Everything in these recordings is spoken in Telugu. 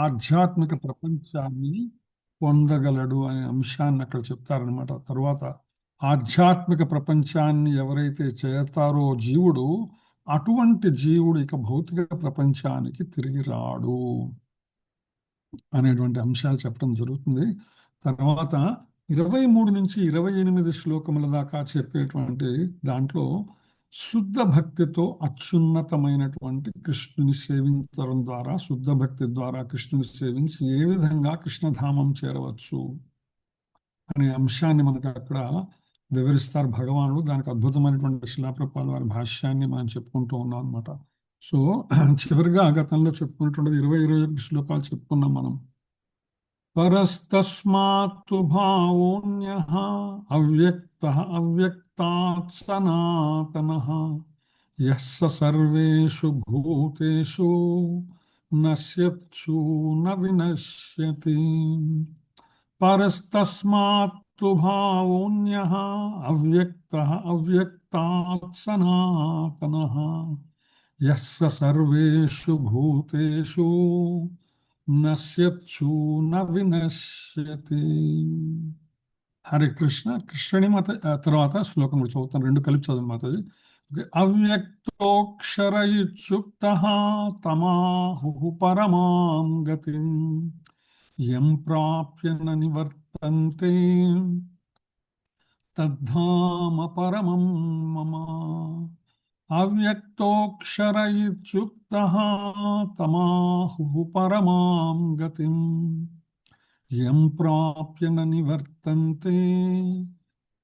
ఆధ్యాత్మిక ప్రపంచాన్ని పొందగలడు అనే అంశాన్ని అక్కడ చెప్తారనమాట. తర్వాత ఆధ్యాత్మిక ప్రపంచాన్ని ఎవరైతే చేస్తారో జీవుడు, అటువంటి జీవుడు ఇక భౌతిక ప్రపంచానికి తిరిగి రాడు అనేటువంటి అంశాలు చెప్పడం జరుగుతుంది. తర్వాత 23 నుంచి 28 శ్లోకముల దాకా చెప్పేటువంటి దాంట్లో శుద్ధ భక్తితో అత్యున్నతమైనటువంటి కృష్ణుని సేవించడం ద్వారా, శుద్ధ భక్తి ద్వారా కృష్ణుని సేవించి ఏ విధంగా కృష్ణధామం చేరవచ్చు అనే అంశాన్ని మనకు అక్కడ వివరిస్తారు భగవానుడు. దానికి అద్భుతమైనటువంటి శిలాప్రపాల వారి భాష్యాన్ని మనం చెప్పుకుంటూ ఉన్నాం అనమాట. సో చివరిగా గతంలో చెప్పుకున్నటువంటి 20-21 శ్లోకాలు చెప్పుకున్నాం మనం. పరస్తస్మాత్తు భావోన్యః అవ్యక్తః అవ్యక్తాత్ సనాతనః యః స సర్వేషు భూతేషు నశ్యత్సు న వినశ్యతి. పరస్తస్మాత్తు భావోన్యః అవ్యక్తః అవ్యక్తాత్ సనాతనః యః స సర్వేషు భూతేషు నశ్యత్సు న వినశ్యతి. హరే కృష్ణ. కృష్ణుని మాత తర్వాత శ్లోకం కూడా చదువుతాను, రెండు కలిపి చదువు మాతాజీ. అవ్యక్తోక్షర ఇత్యుక్తః తమాహుః పరమాం గతిం యం ప్రాప్య న నివర్తంతే తద్ధామ పరమం మమ. అవ్యక్తోక్షర ఇత్యుక్తః తమాహుః పరమాం గతిం యం ప్రాప్య న నివర్తంతే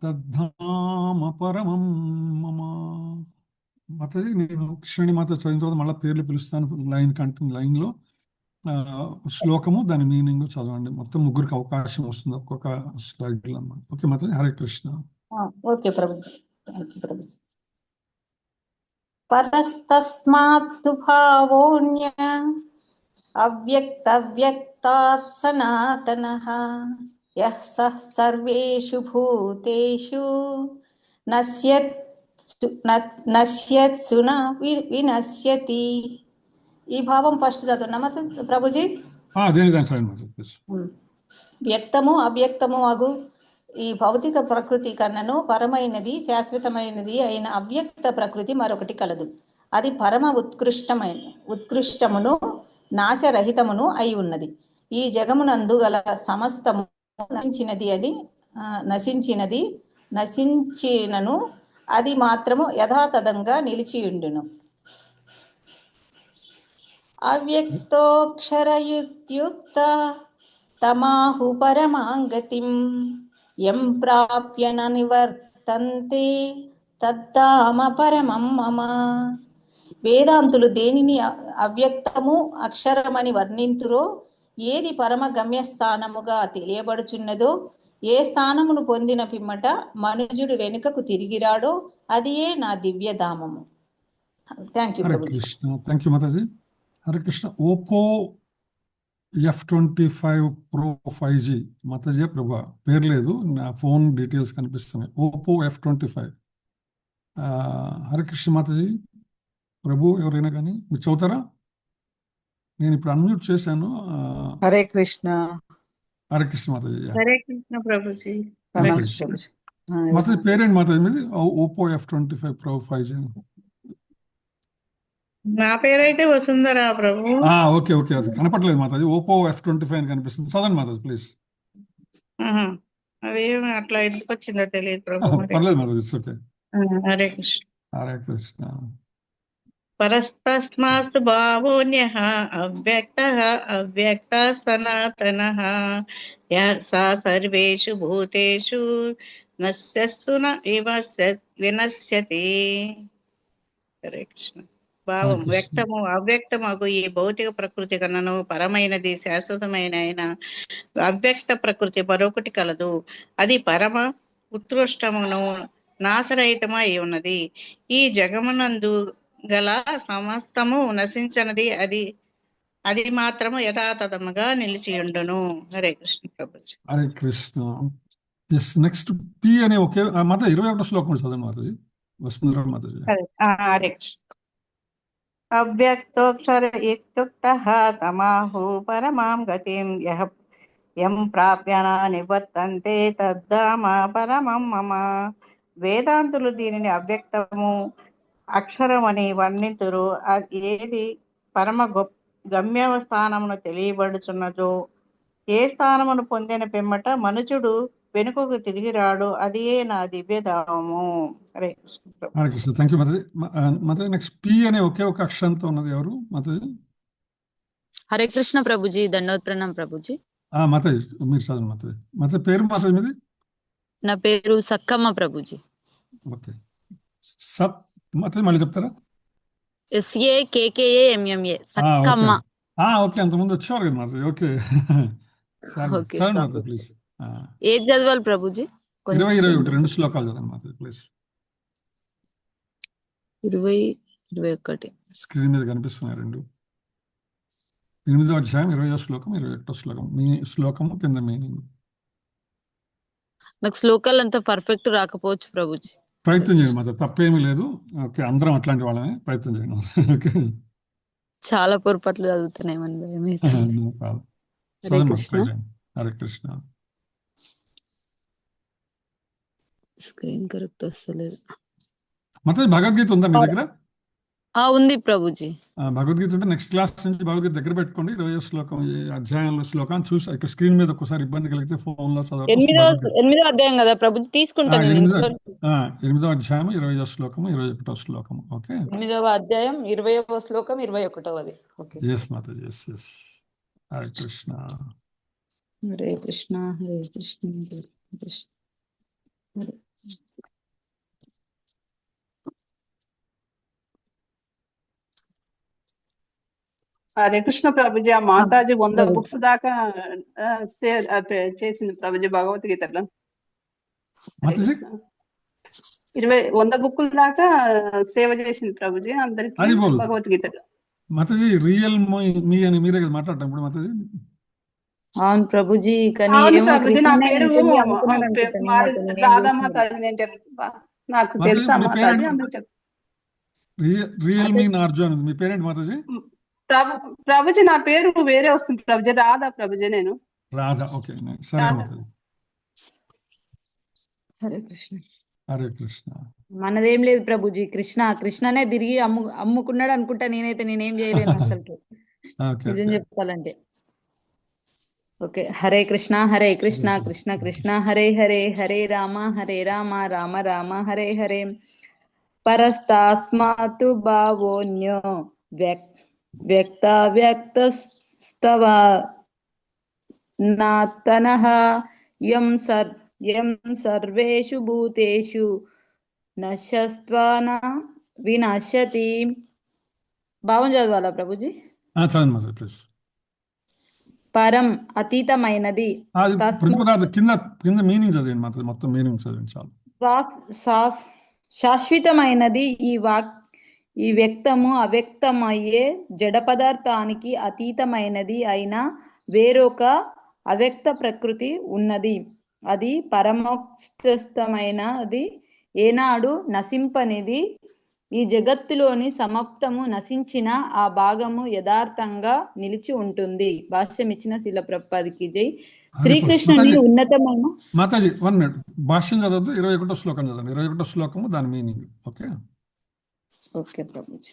తద్ధామ పరమం మమ. మాతాజీ నేను కృష్ణుని మాత చదివిన తర్వాత మళ్ళీ పేర్లు పిలుస్తాను, లైన్లో శ్లోకము దాని మీనింగ్ చదవండి. మొత్తం ముగ్గురికి అవకాశం వస్తుంది ఒక్కొక్క స్లైడ్లో అన్నమాట. Okay Mataji. Hare Krishna. Okay Prabhuji. Thank you Prabhuji. పరస్తస్మాత్తు భావోన్య అవ్యక్తవ్యక్తాత్ సనాతనః యః సః సర్వేషు భూతేషు నశ్యత్సు న వినశ్యతి. ఈ భావం ఫస్ట్ చదువున్నామా ప్రభుజీ? వ్యక్తము అవ్యక్తము అగు ఈ భౌతిక ప్రకృతి కన్నను పరమైనది శాశ్వతమైనది అయిన అవ్యక్త ప్రకృతి మరొకటి కలదు. అది పరమ ఉత్కృష్టమును నాశరహితమును అయి ఉన్నది. ఈ జగమునందు గల సమస్తము నశించినను అది మాత్రము యథాతథంగా నిలిచియుండును. అవ్యక్తోక్షరయుక్త తమాహు పరమాంగతిం యం ప్రాప్య న నివర్తంతే తద్ధామ పరమం మమ. వేదాంతులు దేనిని అవ్యక్తము అక్షరమని వర్ణింతురో, ఏది పరమ గమ్యస్థానముగా తెలియబడుచున్నదో, ఏ స్థానమును పొందిన పిమ్మట మనుజుడు వెనుకకు తిరిగిరాడో అదియే నా దివ్యధామము. Thank you Prabhuji. Thank you Mataji. Hare Krishna. Oppo F25 Pro 5G Mataji ప్రభా పేరు లేదు, నా ఫోన్ డీటెయిల్స్ కనిపిస్తున్నాయి. Oppo F25. హరే కృష్ణ మాతాజీ. ప్రభు ఎవరైనా కానీ మీరు చదువుతారా? నేను ఇప్పుడు అన్మ్యూట్ చేశాను. హరే కృష్ణ. హరే కృష్ణ మాతాజీ. హరే కృష్ణ ప్రభుజీ. మాతాజీ పేరేంటి మాతాజీ మీది? Oppo F25 Pro 5G. నా పేరైతే వసుంధరా ప్రభు. ఓకే ఓకే, అది కనపడలేదు మాతాజీ. ఓపో F25 అని కనిపిస్తుంది. చదవండి మాతాజీ ప్లీజ్. అదేమి అట్లా ఎందుకు వచ్చిందో తెలియదు ప్రభు. పర్లేదు మాతాజీ, ఇట్స్ ఓకే. హరే కృష్ణ. హరే కృష్ణ. పరస్తస్మాస్తు భావోన్యః అవ్యక్తః అవ్యక్త సనాతనః యః స సర్వేషు భూతేషు నశ్యత్సు న వినశ్యతి. హరే కృష్ణ. భావం వ్యక్తము అవ్యక్తమగు ఈ భౌతిక ప్రకృతి కన్నను పరమైనది శాశ్వతమైన అవ్యక్త ప్రకృతి మరొకటి కలదు. అది పరమ ఉత్కృష్టమును నాశరహితమై ఉన్నది. ఈ జగమునందు గల సమస్తము నశించనది, అది మాత్రము యథాతథముగా నిలిచియుండును. హరే కృష్ణ ప్రభుజీ. హరే కృష్ణ. నెక్స్ట్ పి అనే ఒకే మాత 21 శ్లోకం చదవండి మాతాజీ. వస్తుందా మాతాజీ? హరే కృష్ణ. అవ్యక్తోక్షర ఇత్యుక్తః తమాహు పరమాం గతిం యం ప్రాప్య న నివర్తంతే తద్ధామ పరమం మమ. వేదాంతులు దీనిని అవ్యక్తము అక్షరమని వర్ణితురు. ఏది పరమ గమ్య స్థానమును తెలియబడుచున్నదో, ఏ స్థానమును పొందిన పిమ్మట మనుజుడు వెనుకకు తిరిగి రాడు, అదియే నా దివ్యధామము. హరే కృష్ణ ప్రభు. హరే కృష్ణ. థ్యాంక్ యూ మాతాజీ. మాతాజీ నెక్స్ట్ పి అనే ఒకే ఒక అక్షరంతో ఉన్నది ఎవరు మాతాజీ? హరే కృష్ణ ప్రభుజీ, దండోత్ ప్రణాం ప్రభుజీ. మాతాజీ మీరు చదవండి మాతాజీ. మాతాజీ పేరు మాతాజీ మీది? నా పేరు సక్కమ్మ ప్రభుజీ. ఓకే. సత్ మాతాజీ మళ్ళీ చెప్తారా? SAKKAMMA సక్కమ్మ. ఓకే, అంతకుముందు వచ్చేవారు కదా మాతాజీ. ఓకే ఓకే, చదవండి మాతాజీ ప్లీజ్. ఏది చదవాలి ప్రభుజీ? 20-21 2 శ్లోకాలు చదవండి మాతాజీ ప్లీజ్. 20-21 స్క్రీన్ మీద కనిపిస్తున్నాయి రెండు. 8వ అధ్యాయం 20వ శ్లోకం 21వ శ్లోకం. మీ శ్లోకము కింద మీనింగ్. నాకు శ్లోకాలు అంతా పర్ఫెక్ట్ రాకపోవచ్చు ప్రభుజీ. ప్రయత్నం చేయండి మాత్రం, తప్పేమీ లేదు. ఓకే, అందరం అట్లాంటి వాళ్ళమే, ప్రయత్నం చేయండి. ఓకే, చాలా పొరపాట్లు చదువుతున్నాయని భయం వేస్తుంది. No problem. హరే చదవండి కృష్ణ. మాత్రం, చేయండి. హరే కృష్ణ. స్క్రీన్ కరెక్ట్ వస్తలేదు. మాత్రం భగవద్గీత ఉందా మీ దగ్గర? ఉంది ప్రభుజీ. భగవద్గీత ఉంటే నెక్స్ట్ క్లాస్ నుంచి భగవద్గీత దగ్గర పెట్టుకోండి. 20వ శ్లోకం, ఈ అధ్యాయంలో శ్లోకాన్ని చూసి ఇక్కడ స్క్రీన్ మీద ఒకసారి ఇబ్బంది కలిగితే ఫోన్ లో చదవడం. 8వ అధ్యాయం కదా ప్రభుజీ, తీసుకుంటాను నేను. 8వ అధ్యాయం 20వ శ్లోకము 21వ శ్లోకము. ఓకే, 8వ అధ్యాయం 20వ శ్లోకం 21వది. ఓకే. ఎస్ మాతాజీ, ఎస్. హరే కృష్ణ. హరే కృష్ణ, హరే కృష్ణ, హరే కృష్ణ. హరే కృష్ణ ప్రభుజీ. ఆ మాతాజీ 100 బుక్స్ దాకా చేసింది ప్రభుజీ భగవద్గీతలో. హరే మాతాజీ కృష్ణ. 100 బుక్కుల దాకా సేవ చేసింది ప్రభుజీ అందరికి అది బోలు. భగవద్గీతలో. మాతాజీ రియల్ మీ అని మీరే కదా మాట్లాడటం ఇప్పుడు మాతాజీ? అవును ప్రభుజీ, కానీ అవును ఏమో ప్రభుజీ, నా కృష్ణనే పేరు ఉంటుంది అనుకున్నాను అనుకుంటా మాది నేనైతే. నేనేం రాధా చూసినాను. మాతాజీ. నేను నాకు మాతాజీ తెలుసా మీ మాతాజీ, పేరెంట్? అందుకు చెప్తాను. రియల్ మీ అర్జున్, మీ పేరెంట్ మాతాజీ? ప్రభుజీ నా పేరు వేరే వస్తుంది ప్రభుజీ, రాధా ప్రభుజీ. నేను రాధా. ఓకే, సరే రాధా. మాతాజీ. హరే కృష్ణ. హరే కృష్ణ. మనదేం లేదు ప్రభుజీ, కృష్ణనే తిరిగి అమ్ముకున్నాడు అనుకుంటా నేనైతే. నేనేం చేయలేను అసలు ఓకే, నిజం ఓకే. చెప్పాలంటే. ఓకే. హరే కృష్ణ, హరే కృష్ణ, కృష్ణ కృష్ణ హరే హరే, హరే రామ రామ రామ హరే హరే. పరస్తాస్మాతు భావోన్యో వ్యక్తస్తవ నాతనః యం సర్వేషు భూతేషు నశ్యస్త్వాన వినశ్యతి. భావం చదవాలా ప్రభుజీ? చదవండి మాతాజీ ప్లీజ్. పరం అతీతమైనది, అది ప్రతిపదార్థం కింద మీనింగ్ చదివండి మాతాజీ, మొత్తం మీనింగ్ చదివండి చాలు. శాశ్వతమైనది ఈ వ్యక్తము అవ్యక్తమయ్యే జడ పదార్థానికి అతీతమైనది అయిన వేరొక అవ్యక్త ప్రకృతి ఉన్నది. అది పరమోత్కృష్టమైనది, ఏనాడు నశింపనిది. ఈ జగత్తులోని సమాప్తము నశించిన ఆ భాగము యథార్థంగా నిలిచి ఉంటుంది. భాష్యం ఇచ్చిన శిల ప్రభుపాదికి జై. శ్రీకృష్ణుని ఉన్నతమైన మాతాజీ 1 minute భాష్యం చదవద్దు, 21వ శ్లోకం చదవండి. 21వ శ్లోకము దాని మీనింగ్. Okay, okay Prabhuji.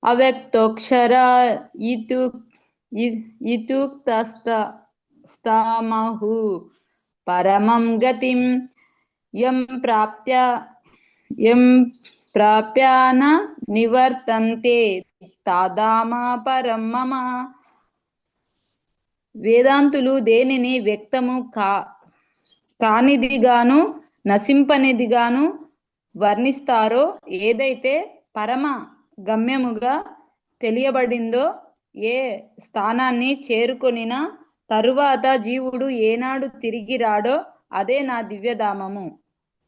అవ్యక్తోక్షర ఇతుక్తస్తమహు పరమం గతిం యం ప్రాప్యాన నివర్తంతే తాదామ పరం మమ. వేదాంతులు దేనిని వ్యక్తము కానిదిగాను నశింపనిదిగాను వర్ణిస్తారో, ఏదైతే పరమ గమ్యముగా తెలియబడిందో, ఏ స్థానాన్ని చేరుకొనిన తరువాత జీవుడు ఏనాడు తిరిగి రాడో అదే నా దివ్యధామము.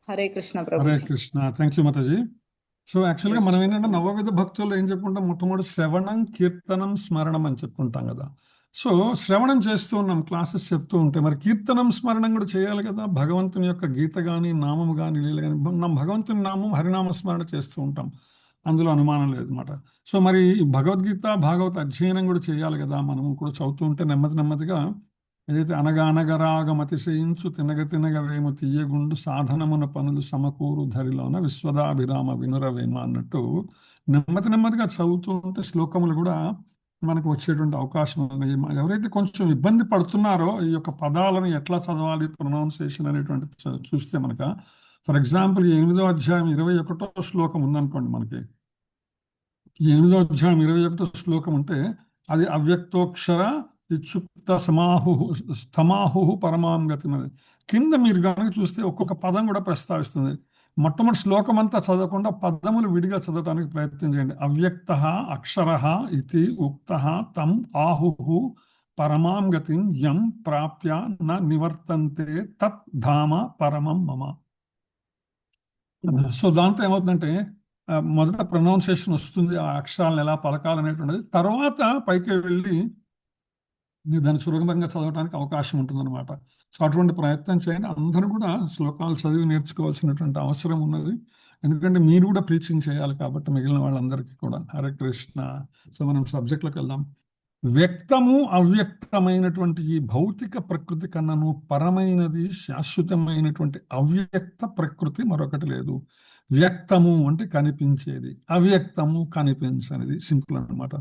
హరే కృష్ణ ప్రభు. హరే కృష్ణ. థ్యాంక్ యూ మాతాజీ. సో యాక్చువల్గా మనం ఏంటంటే నవవిధ భక్తుల్లో ఏం చెప్పుకుంటాం? మొట్టమొదటి శ్రవణం, కీర్తనం, స్మరణం అని చెప్పుకుంటాం కదా. సో శ్రవణం చేస్తూ ఉన్నాం, క్లాసెస్ చెప్తూ ఉంటే మరి కీర్తనం, స్మరణం కూడా చేయాలి కదా. భగవంతుని యొక్క గీత కానీ, నామము కానీ, లీల కానీ, భగవంతుని నామం హరినామ స్మరణ చేస్తూ ఉంటాం. అందులో అనుమానం లేదన్నమాట. సో మరి ఈ భగవద్గీత భాగవత అధ్యయనం కూడా చేయాలి కదా, మనం కూడా చదువుతూ ఉంటే నెమ్మదిగా ఏదైతే అనగా అనగరాగమతిశయించు తినగ తినగ వేము తీయగుండు సాధనమున పనులు సమకూరు ధరిలోన విశ్వదాభిరామ వినురవేమ అన్నట్టు నెమ్మదిగా చదువుతూ ఉంటే శ్లోకములు కూడా మనకు వచ్చేటువంటి అవకాశం ఉంది. ఎవరైతే కొంచెం ఇబ్బంది పడుతున్నారో ఈ యొక్క పదాలను ఎట్లా చదవాలి, ప్రొనౌన్సియేషన్ అనేటువంటి చూస్తే మనక ఫర్ ఎగ్జాంపుల్ ఈ 8వ అధ్యాయం 21వ శ్లోకం ఉందనుకోండి. మనకి ఈ 8వ అధ్యాయం 21వ శ్లోకం అంటే అది అవ్యక్తోక్షర ఇచ్చుక్త స్థమాహు పరమాం గతి. కింద మీరు కనుక చూస్తే ఒక్కొక్క పదం కూడా ప్రస్తావిస్తుంది. మొట్టమొదటి శ్లోకం అంతా చదవకుండా పదములు విడిగా చదవడానికి ప్రయత్నం చేయండి. అవ్యక్త అక్షర ఇది ఉక్త తం ఆహు పరమాం గతిం యం ప్రాప్య న నివర్తంతే తత్ ధామ పరమం మమ. సో దాంతో ఏమవుతుందంటే మొదట ప్రొనౌన్సియేషన్ వస్తుంది, ఆ అక్షరాలను ఎలా పలకాలనేటువంటిది. తర్వాత పైకి వెళ్ళి మీరు దాన్ని సులభంగా చదవడానికి అవకాశం ఉంటుందన్నమాట. సో అటువంటి ప్రయత్నం చేయండి. అందరూ కూడా శ్లోకాలు చదివి నేర్చుకోవాల్సినటువంటి అవసరం ఉన్నది. ఎందుకంటే మీరు కూడా ప్రీచింగ్ చేయాలి కాబట్టి మిగిలిన వాళ్ళందరికీ కూడా. హరే కృష్ణ. సో మనం సబ్జెక్ట్లోకి వెళ్దాం. వ్యక్తము అవ్యక్తమైనటువంటి ఈ భౌతిక ప్రకృతి కన్నాను పరమైనది శాశ్వతమైనటువంటి అవ్యక్త ప్రకృతి మరొకటి లేదు. వ్యక్తము అంటే కనిపించేది, అవ్యక్తము కనిపించనిది. సింపుల్ అన్నమాట.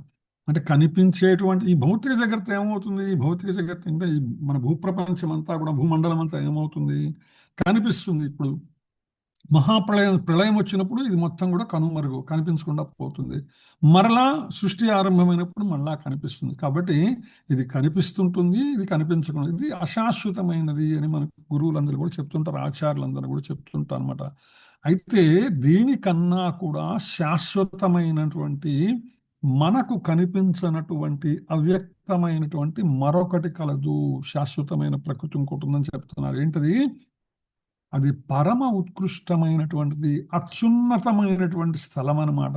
అంటే కనిపించేటువంటి ఈ భౌతిక జగత్తు ఏమవుతుంది? ఈ భౌతిక జగత్తు అంటే ఈ మన భూప్రపంచం అంతా కూడా, భూమండలం అంతా ఏమవుతుంది? కనిపిస్తుంది. ఇప్పుడు ప్రళయం వచ్చినప్పుడు ఇది మొత్తం కూడా కనుమరుగు, కనిపించకుండా పోతుంది. మరలా సృష్టి ఆరంభమైనప్పుడు మళ్ళా కనిపిస్తుంది. కాబట్టి ఇది కనిపిస్తుంటుంది, ఇది కనిపించకుండా, ఇది అశాశ్వతమైనది అని మన గురువులందరూ కూడా చెప్తుంటారు, ఆచార్యులందరూ కూడా చెప్తుంటారు అనమాట. అయితే దీనికన్నా కూడా శాశ్వతమైనటువంటి, మనకు కనిపించనటువంటి అవ్యక్తమైనటువంటి మరొకటి కలదు. శాశ్వతమైన ప్రకృతి ఇంకోటి ఉందని చెప్తున్నారు. ఏంటది? అది పరమ ఉత్కృష్టమైనటువంటిది, అత్యున్నతమైనటువంటి స్థలం అన్నమాట.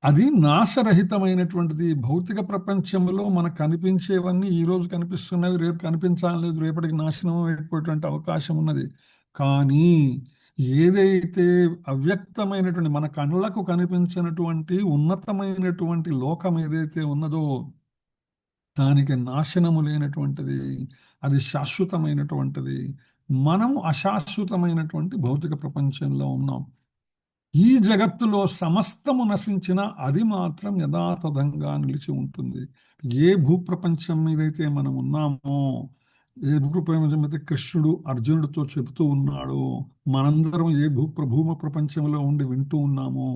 అది నాశరహితమైనటువంటిది. భౌతిక ప్రపంచంలో మనకు కనిపించేవన్నీ ఈ రోజు కనిపిస్తున్నవి, రేపు కనిపించాలేదు, రేపటికి నాశనం అయిపోయేటువంటి అవకాశం ఉన్నది. కానీ ఏదైతే అవ్యక్తమైనటువంటి, మన కళ్ళకు కనిపించినటువంటి ఉన్నతమైనటువంటి లోకం ఏదైతే ఉన్నదో దానికి నాశనము లేనటువంటిది, అది శాశ్వతమైనటువంటిది. మనం అశాశ్వతమైనటువంటి భౌతిక ప్రపంచంలో ఉన్నాం. ఈ జగత్తులో సమస్తము నశించిన అది మాత్రం యథాతథంగా నిలిచి ఉంటుంది. ఏ భూప్రపంచం మీదైతే మనం ఉన్నామో, ఏ భూప్రపంచం అయితే కృష్ణుడు అర్జునుడితో చెబుతూ ఉన్నాడో, మనందరం ఏ భూమ ప్రపంచంలో ఉండి వింటూ ఉన్నామో,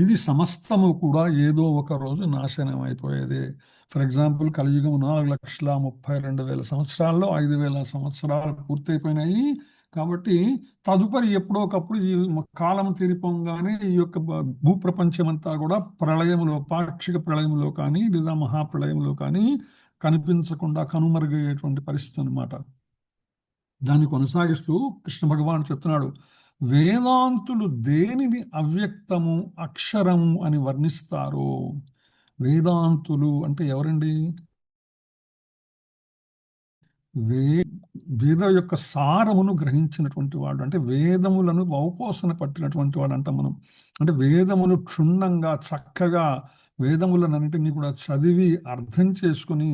ఇది సమస్తము కూడా ఏదో ఒక రోజు నాశనం అయిపోయేదే. ఫర్ ఎగ్జాంపుల్ కలియుగం 4,32,000 సంవత్సరాల్లో 5,000 సంవత్సరాలు పూర్తయిపోయినాయి. కాబట్టి తదుపరి ఎప్పుడో ఒకప్పుడు ఈ కాలం తీరిపోగానే ఈ యొక్క భూప్రపంచం అంతా కూడా ప్రళయంలో, పాక్షిక ప్రళయంలో కానీ లేదా మహాప్రళయంలో కానీ కనిపించకుండా కనుమరుగయ్యేటువంటి పరిస్థితి అన్నమాట. దాన్ని కొనసాగిస్తూ కృష్ణ భగవానుడు చెప్తున్నాడు, వేదాంతులు దేనిని అవ్యక్తము అక్షరము అని వర్ణిస్తారో. వేదాంతులు అంటే ఎవరండి? వేద యొక్క సారమును గ్రహించినటువంటి వాడు, అంటే వేదములను ఔపోసన పట్టినటువంటి వాడు అంటాం మనం. అంటే వేదములు క్షుణ్ణంగా చక్కగా వేదములన్నింటినీ కూడా చదివి అర్థం చేసుకుని,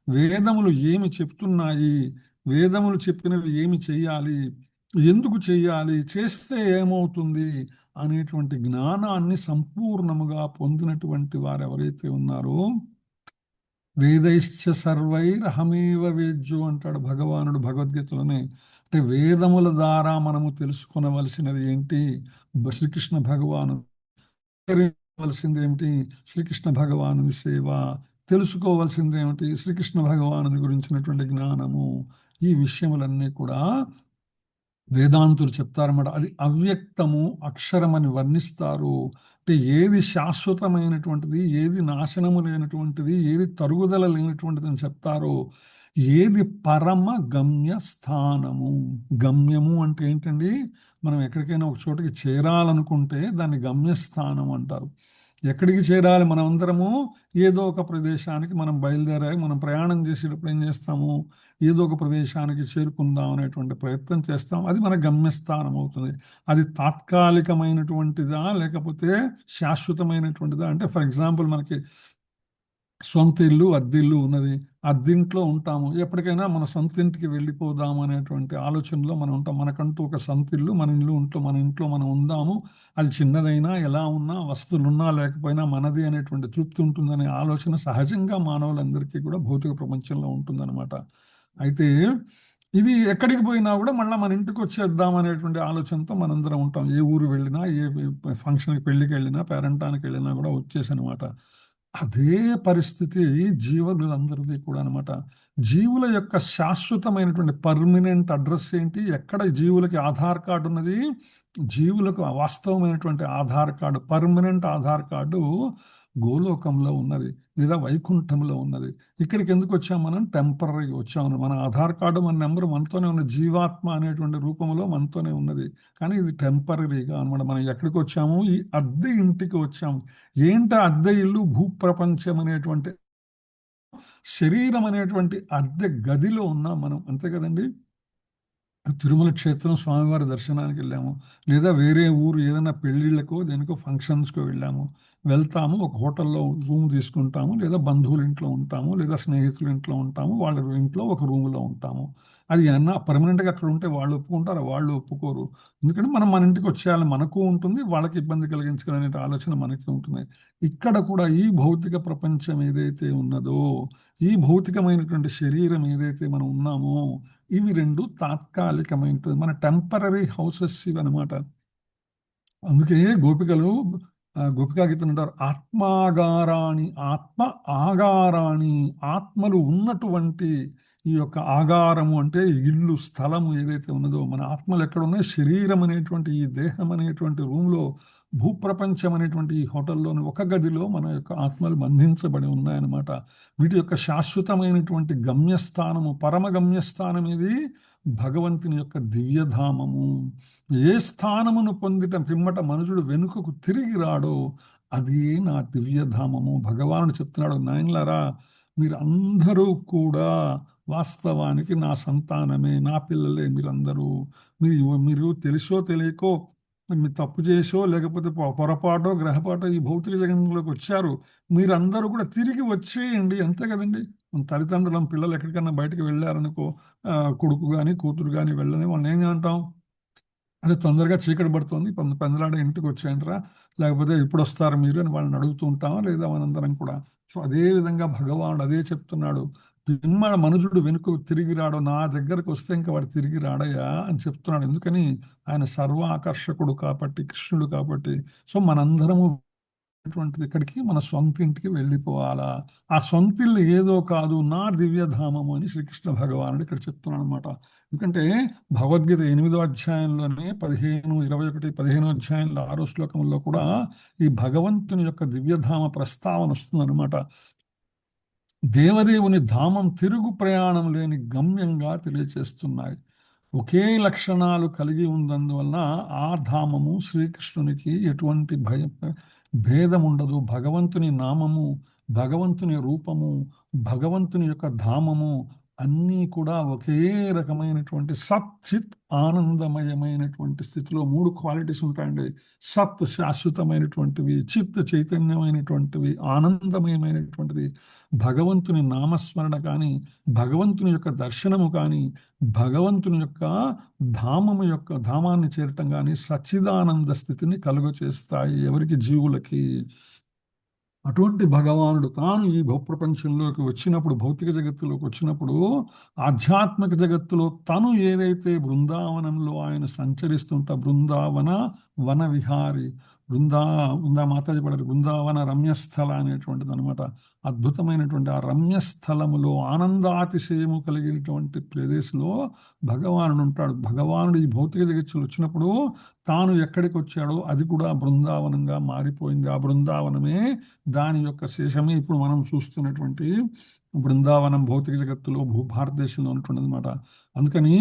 వేదములు ఏమి చెప్తున్నాయి, వేదములు చెప్పినవి ఏమి చెయ్యాలి, ఎందుకు చెయ్యాలి, చేస్తే ఏమవుతుంది అనేటువంటి జ్ఞానాన్ని సంపూర్ణముగా పొందినటువంటి వారు ఎవరైతే ఉన్నారో, వేదైశ్చ సర్వైరహమేవ వేద్యో అంటాడు భగవానుడు భగవద్గీతలోనే. అంటే వేదముల ద్వారా మనము తెలుసుకొనవలసినది ఏంటి? శ్రీకృష్ణ భగవాను ఏమిటి? శ్రీకృష్ణ భగవానుని సేవ. తెలుసుకోవాల్సింది ఏమిటి? శ్రీకృష్ణ భగవానుని గురించినటువంటి జ్ఞానము. ఈ విషయములన్నీ కూడా వేదాంతులు చెప్తారన్నమాట. అది అవ్యక్తము అక్షరమని వర్ణిస్తారు. అంటే ఏది శాశ్వతమైనటువంటిది, ఏది నాశనము లేనటువంటిది, ఏది తరుగుదల లేనటువంటిది అని చెప్తారో, ఏది పరమ గమ్య స్థానము. గమ్యము అంటే ఏంటండి? మనం ఎక్కడికైనా ఒక చోటికి చేరాలనుకుంటే దాన్ని గమ్యస్థానం అంటారు. ఎక్కడికి చేరాలి? మనం అందరము ఏదో ఒక ప్రదేశానికి మనం బయలుదేరాలి. మనం ప్రయాణం చేసేటప్పుడు ఏం చేస్తాము? ఏదో ఒక ప్రదేశానికి చేరుకుందాం అనేటువంటి ప్రయత్నం చేస్తాం. అది మన గమ్యస్థానం అవుతుంది. అది తాత్కాలికమైనటువంటిదా లేకపోతే శాశ్వతమైనటువంటిదా అంటే, ఫర్ ఎగ్జాంపుల్ మనకి సొంత ఇల్లు, అద్దిల్లు ఉన్నది. అద్దింట్లో ఉంటాము. ఎప్పటికైనా మన సొంత ఇంటికి వెళ్ళిపోదాం అనేటువంటి ఆలోచనలో మనం ఉంటాం. మనకంటూ ఒక సొంత ఇల్లు, మన ఇంట్లో మనం ఉందాము. అది చిన్నదైనా, ఎలా ఉన్నా, వస్తువులున్నా లేకపోయినా మనది అనేటువంటి తృప్తి ఉంటుందనే ఆలోచన సహజంగా మానవులందరికీ కూడా భౌతిక ప్రపంచంలో ఉంటుందన్నమాట. అయితే ఇది ఎక్కడికి పోయినా కూడా మళ్ళీ మన ఇంటికి వచ్చేద్దాం అనేటువంటి ఆలోచనతో మనందరం ఉంటాం. ఏ ఊరు వెళ్ళినా, ఏ ఫంక్షన్కి, పెళ్ళికి వెళ్ళినా, పేరంటానికి వెళ్ళినా కూడా వచ్చేసి అనమాట. అదే పరిస్థితి జీవులందరిది కూడా అనమాట. జీవుల యొక్క శాశ్వతమైనటువంటి పర్మనెంట్ అడ్రస్ ఏంటి? ఎక్కడ జీవులకి ఆధార్ కార్డు ఉన్నది? జీవులకు వాస్తవమైనటువంటి Aadhaar card, permanent Aadhaar card గోలోకంలో ఉన్నది, లేదా వైకుంఠంలో ఉన్నది. ఇక్కడికి ఎందుకు వచ్చాం? మనం టెంపరీగా వచ్చాము. మన ఆధార్ కార్డు, మన నెంబర్ మనతోనే ఉన్న, జీవాత్మ అనేటువంటి రూపంలో మనతోనే ఉన్నది. కానీ ఇది టెంపరీగా అనమాట. మనం ఎక్కడికి వచ్చాము? ఈ అద్దె ఇంటికి వచ్చాము. ఏంట అద్దె ఇల్లు? భూప్రపంచం అనేటువంటి శరీరం అనేటువంటి అద్దె గదిలో ఉన్నాం మనం, అంతే కదండి. తిరుమల క్షేత్రం స్వామివారి దర్శనానికి వెళ్ళాము, లేదా వేరే ఊరు ఏదైనా పెళ్ళిళ్ళకో దేనికో ఫంక్షన్స్కో వెళ్తాము. ఒక హోటల్లో రూమ్ తీసుకుంటాము, లేదా బంధువుల ఇంట్లో ఉంటాము, లేదా స్నేహితుల ఇంట్లో ఉంటాము, వాళ్ళ ఇంట్లో ఒక రూమ్లో ఉంటాము. అది ఏమన్నా పర్మనెంట్గా అక్కడ ఉంటే వాళ్ళు ఒప్పుకుంటారా? వాళ్ళు ఒప్పుకోరు. ఎందుకంటే మనం మన ఇంటికి వచ్చేయాలి, మనకు ఉంటుంది, వాళ్ళకి ఇబ్బంది కలిగించాలనే ఆలోచన మనకి ఉంటుంది. ఇక్కడ కూడా ఈ భౌతిక ప్రపంచం ఏదైతే ఉన్నదో, ఈ భౌతికమైనటువంటి శరీరం ఏదైతే మనం ఉన్నామో, ఇవి రెండు తాత్కాలికమైనది, మన టెంపరీ హౌసెస్ ఇవి అనమాట. అందుకే గోపికలు గోపికా గీతం అంటారు, ఆత్మాగారాణి, ఆత్మ ఆగారాణి. ఆత్మలు ఉన్నటువంటి ఈ యొక్క ఆగారము అంటే ఇల్లు, స్థలము ఏదైతే ఉన్నదో, మన ఆత్మలు ఎక్కడ ఉన్నాయి? శరీరం అనేటువంటి ఈ దేహం అనేటువంటి రూమ్లో, భూప్రపంచం అనేటువంటి ఈ హోటల్లోని ఒక గదిలో మన యొక్క ఆత్మలు బంధించబడి ఉన్నాయన్నమాట. వీటి యొక్క శాశ్వతమైనటువంటి గమ్యస్థానము, పరమ గమ్యస్థానం ఇది భగవంతుని యొక్క దివ్యధామము. ఏ స్థానమును పొందిట పిమ్మట మనుషుడు వెనుకకు తిరిగి రాడో అది నా దివ్యధామము. భగవానుడు చెప్తున్నాడు, నాయనలారా, మీరు అందరూ కూడా వాస్తవానికి నా సంతానమే, నా పిల్లలే మీరందరూ. మీరు తెలుసో తెలియకో, మీరు తప్పు చేసో లేకపోతే పొరపాటో గ్రహపాటో ఈ భౌతిక జగంలోకి వచ్చారు. మీరందరూ కూడా తిరిగి వచ్చేయండి, అంతే కదండి. తల్లిదండ్రులం, పిల్లలు ఎక్కడికన్నా బయటకు వెళ్ళారనుకో, కొడుకు కానీ కూతురు కానీ వెళ్ళని వాళ్ళని ఏం అంటాం? అదే తొందరగా చీకటి పడుతుంది, పెందలాడే ఇంటికి వచ్చేయండిరా, లేకపోతే ఇప్పుడు వస్తారు మీరు అని వాళ్ళని అడుగుతూ ఉంటామా లేదా మనందరం కూడా? సో అదే విధంగా భగవానుడు అదే చెప్తున్నాడు, పిమ్మడ మనుషుడు వెనుక తిరిగి రాడు, నా దగ్గరకు వస్తే ఇంకా వాడు తిరిగి రాడయ్యా అని చెప్తున్నాడు. ఎందుకని? ఆయన సర్వ ఆకర్షకుడు కాబట్టి, కృష్ణుడు కాబట్టి. సో మనందరము ఇక్కడికి మన సొంత ఇంటికి వెళ్ళిపోవాలా. ఆ సొంత ఇల్లు ఏదో కాదు, నా దివ్యధామము అని శ్రీకృష్ణ భగవానుడు ఇక్కడ చెప్తున్నాడు అనమాట. ఎందుకంటే భగవద్గీత 8వ అధ్యాయంలోనే 15, 21, 15వ అధ్యాయంలో 6వ శ్లోకంలో కూడా ఈ భగవంతుని యొక్క దివ్యధామ ప్రస్తావన వస్తుందన్నమాట. దేవదేవుని ధామం తిరుగు ప్రయాణం లేని గమ్యంగా తెలియచేస్తున్నాయి. ఒకే లక్షణాలు కలిగి ఉన్నందువలన ఆ ధామము శ్రీకృష్ణునికి ఎటువంటి భేదం ఉండదు. భగవంతుని నామము, భగవంతుని రూపము, భగవంతుని యొక్క ధామము అన్నీ కూడా ఒకే రకమైనటువంటి సత్ చిత్ ఆనందమయమైనటువంటి స్థితిలో 3 క్వాలిటీస్ ఉంటాయండి. సత్ శాశ్వతమైనటువంటివి, చిత్ చైతన్యమైనటువంటివి, ఆనందమయమైనటువంటిది. భగవంతుని నామస్మరణ కానీ, భగవంతుని యొక్క దర్శనము కానీ, భగవంతుని యొక్క ధామాన్ని చేరటం కానీ సచ్చిదానంద స్థితిని కలుగచేస్తాయి ఎవరికి? జీవులకి. అటువంటి భగవానుడు తాను ఈ భూప్రపంచంలోకి వచ్చినప్పుడు, భౌతిక జగత్తులోకి వచ్చినప్పుడు, ఆధ్యాత్మిక జగత్తులో తను ఏదైతే బృందావనంలో ఆయన సంచరిస్తుంటా, బృందావన వన విహారి, బృందా మాతాజీ పడారు, బృందావన రమ్యస్థల అనేటువంటిది అనమాట. అద్భుతమైనటువంటి ఆ రమ్యస్థలములో ఆనందాతిశయము కలిగినటువంటి ప్రదేశంలో భగవానుడు ఉంటాడు. భగవానుడు ఈ భౌతిక జగత్తులో వచ్చినప్పుడు తాను ఎక్కడికి వచ్చాడో అది కూడా బృందావనంగా మారిపోయింది. ఆ బృందావనమే, దాని యొక్క శేషమే ఇప్పుడు మనం చూస్తున్నటువంటి బృందావనం భౌతిక జగత్తులో భారతదేశంలో ఉన్నటువంటి అనమాట. అందుకని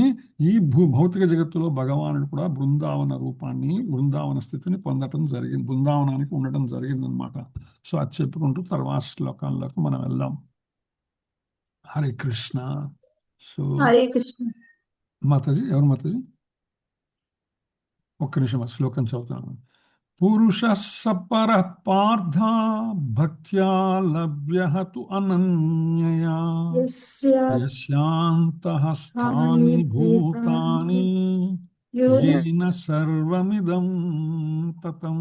ఈ భౌతిక జగత్తులో భగవానుడు కూడా బృందావన రూపాన్ని, బృందావన స్థితిని పొందటం జరిగింది, బృందావనానికి ఉండటం జరిగింది అనమాట. సో అది చెప్పుకుంటూ తర్వాత శ్లోకాల్లోకి మనం వెళ్దాం. హరే కృష్ణ. సో హరే కృష్ణ. మాతాజీ, ఎవరు మాతాజీ? ఒక్క నిమిషం ఆ శ్లోకం చదువుతాను. పురుషः సపరః పార్థ భక్త్యా లభ్యః తు అనన్యయా యస్యాంతః స్థాని భూతాని येन सर्वमिदं ततं.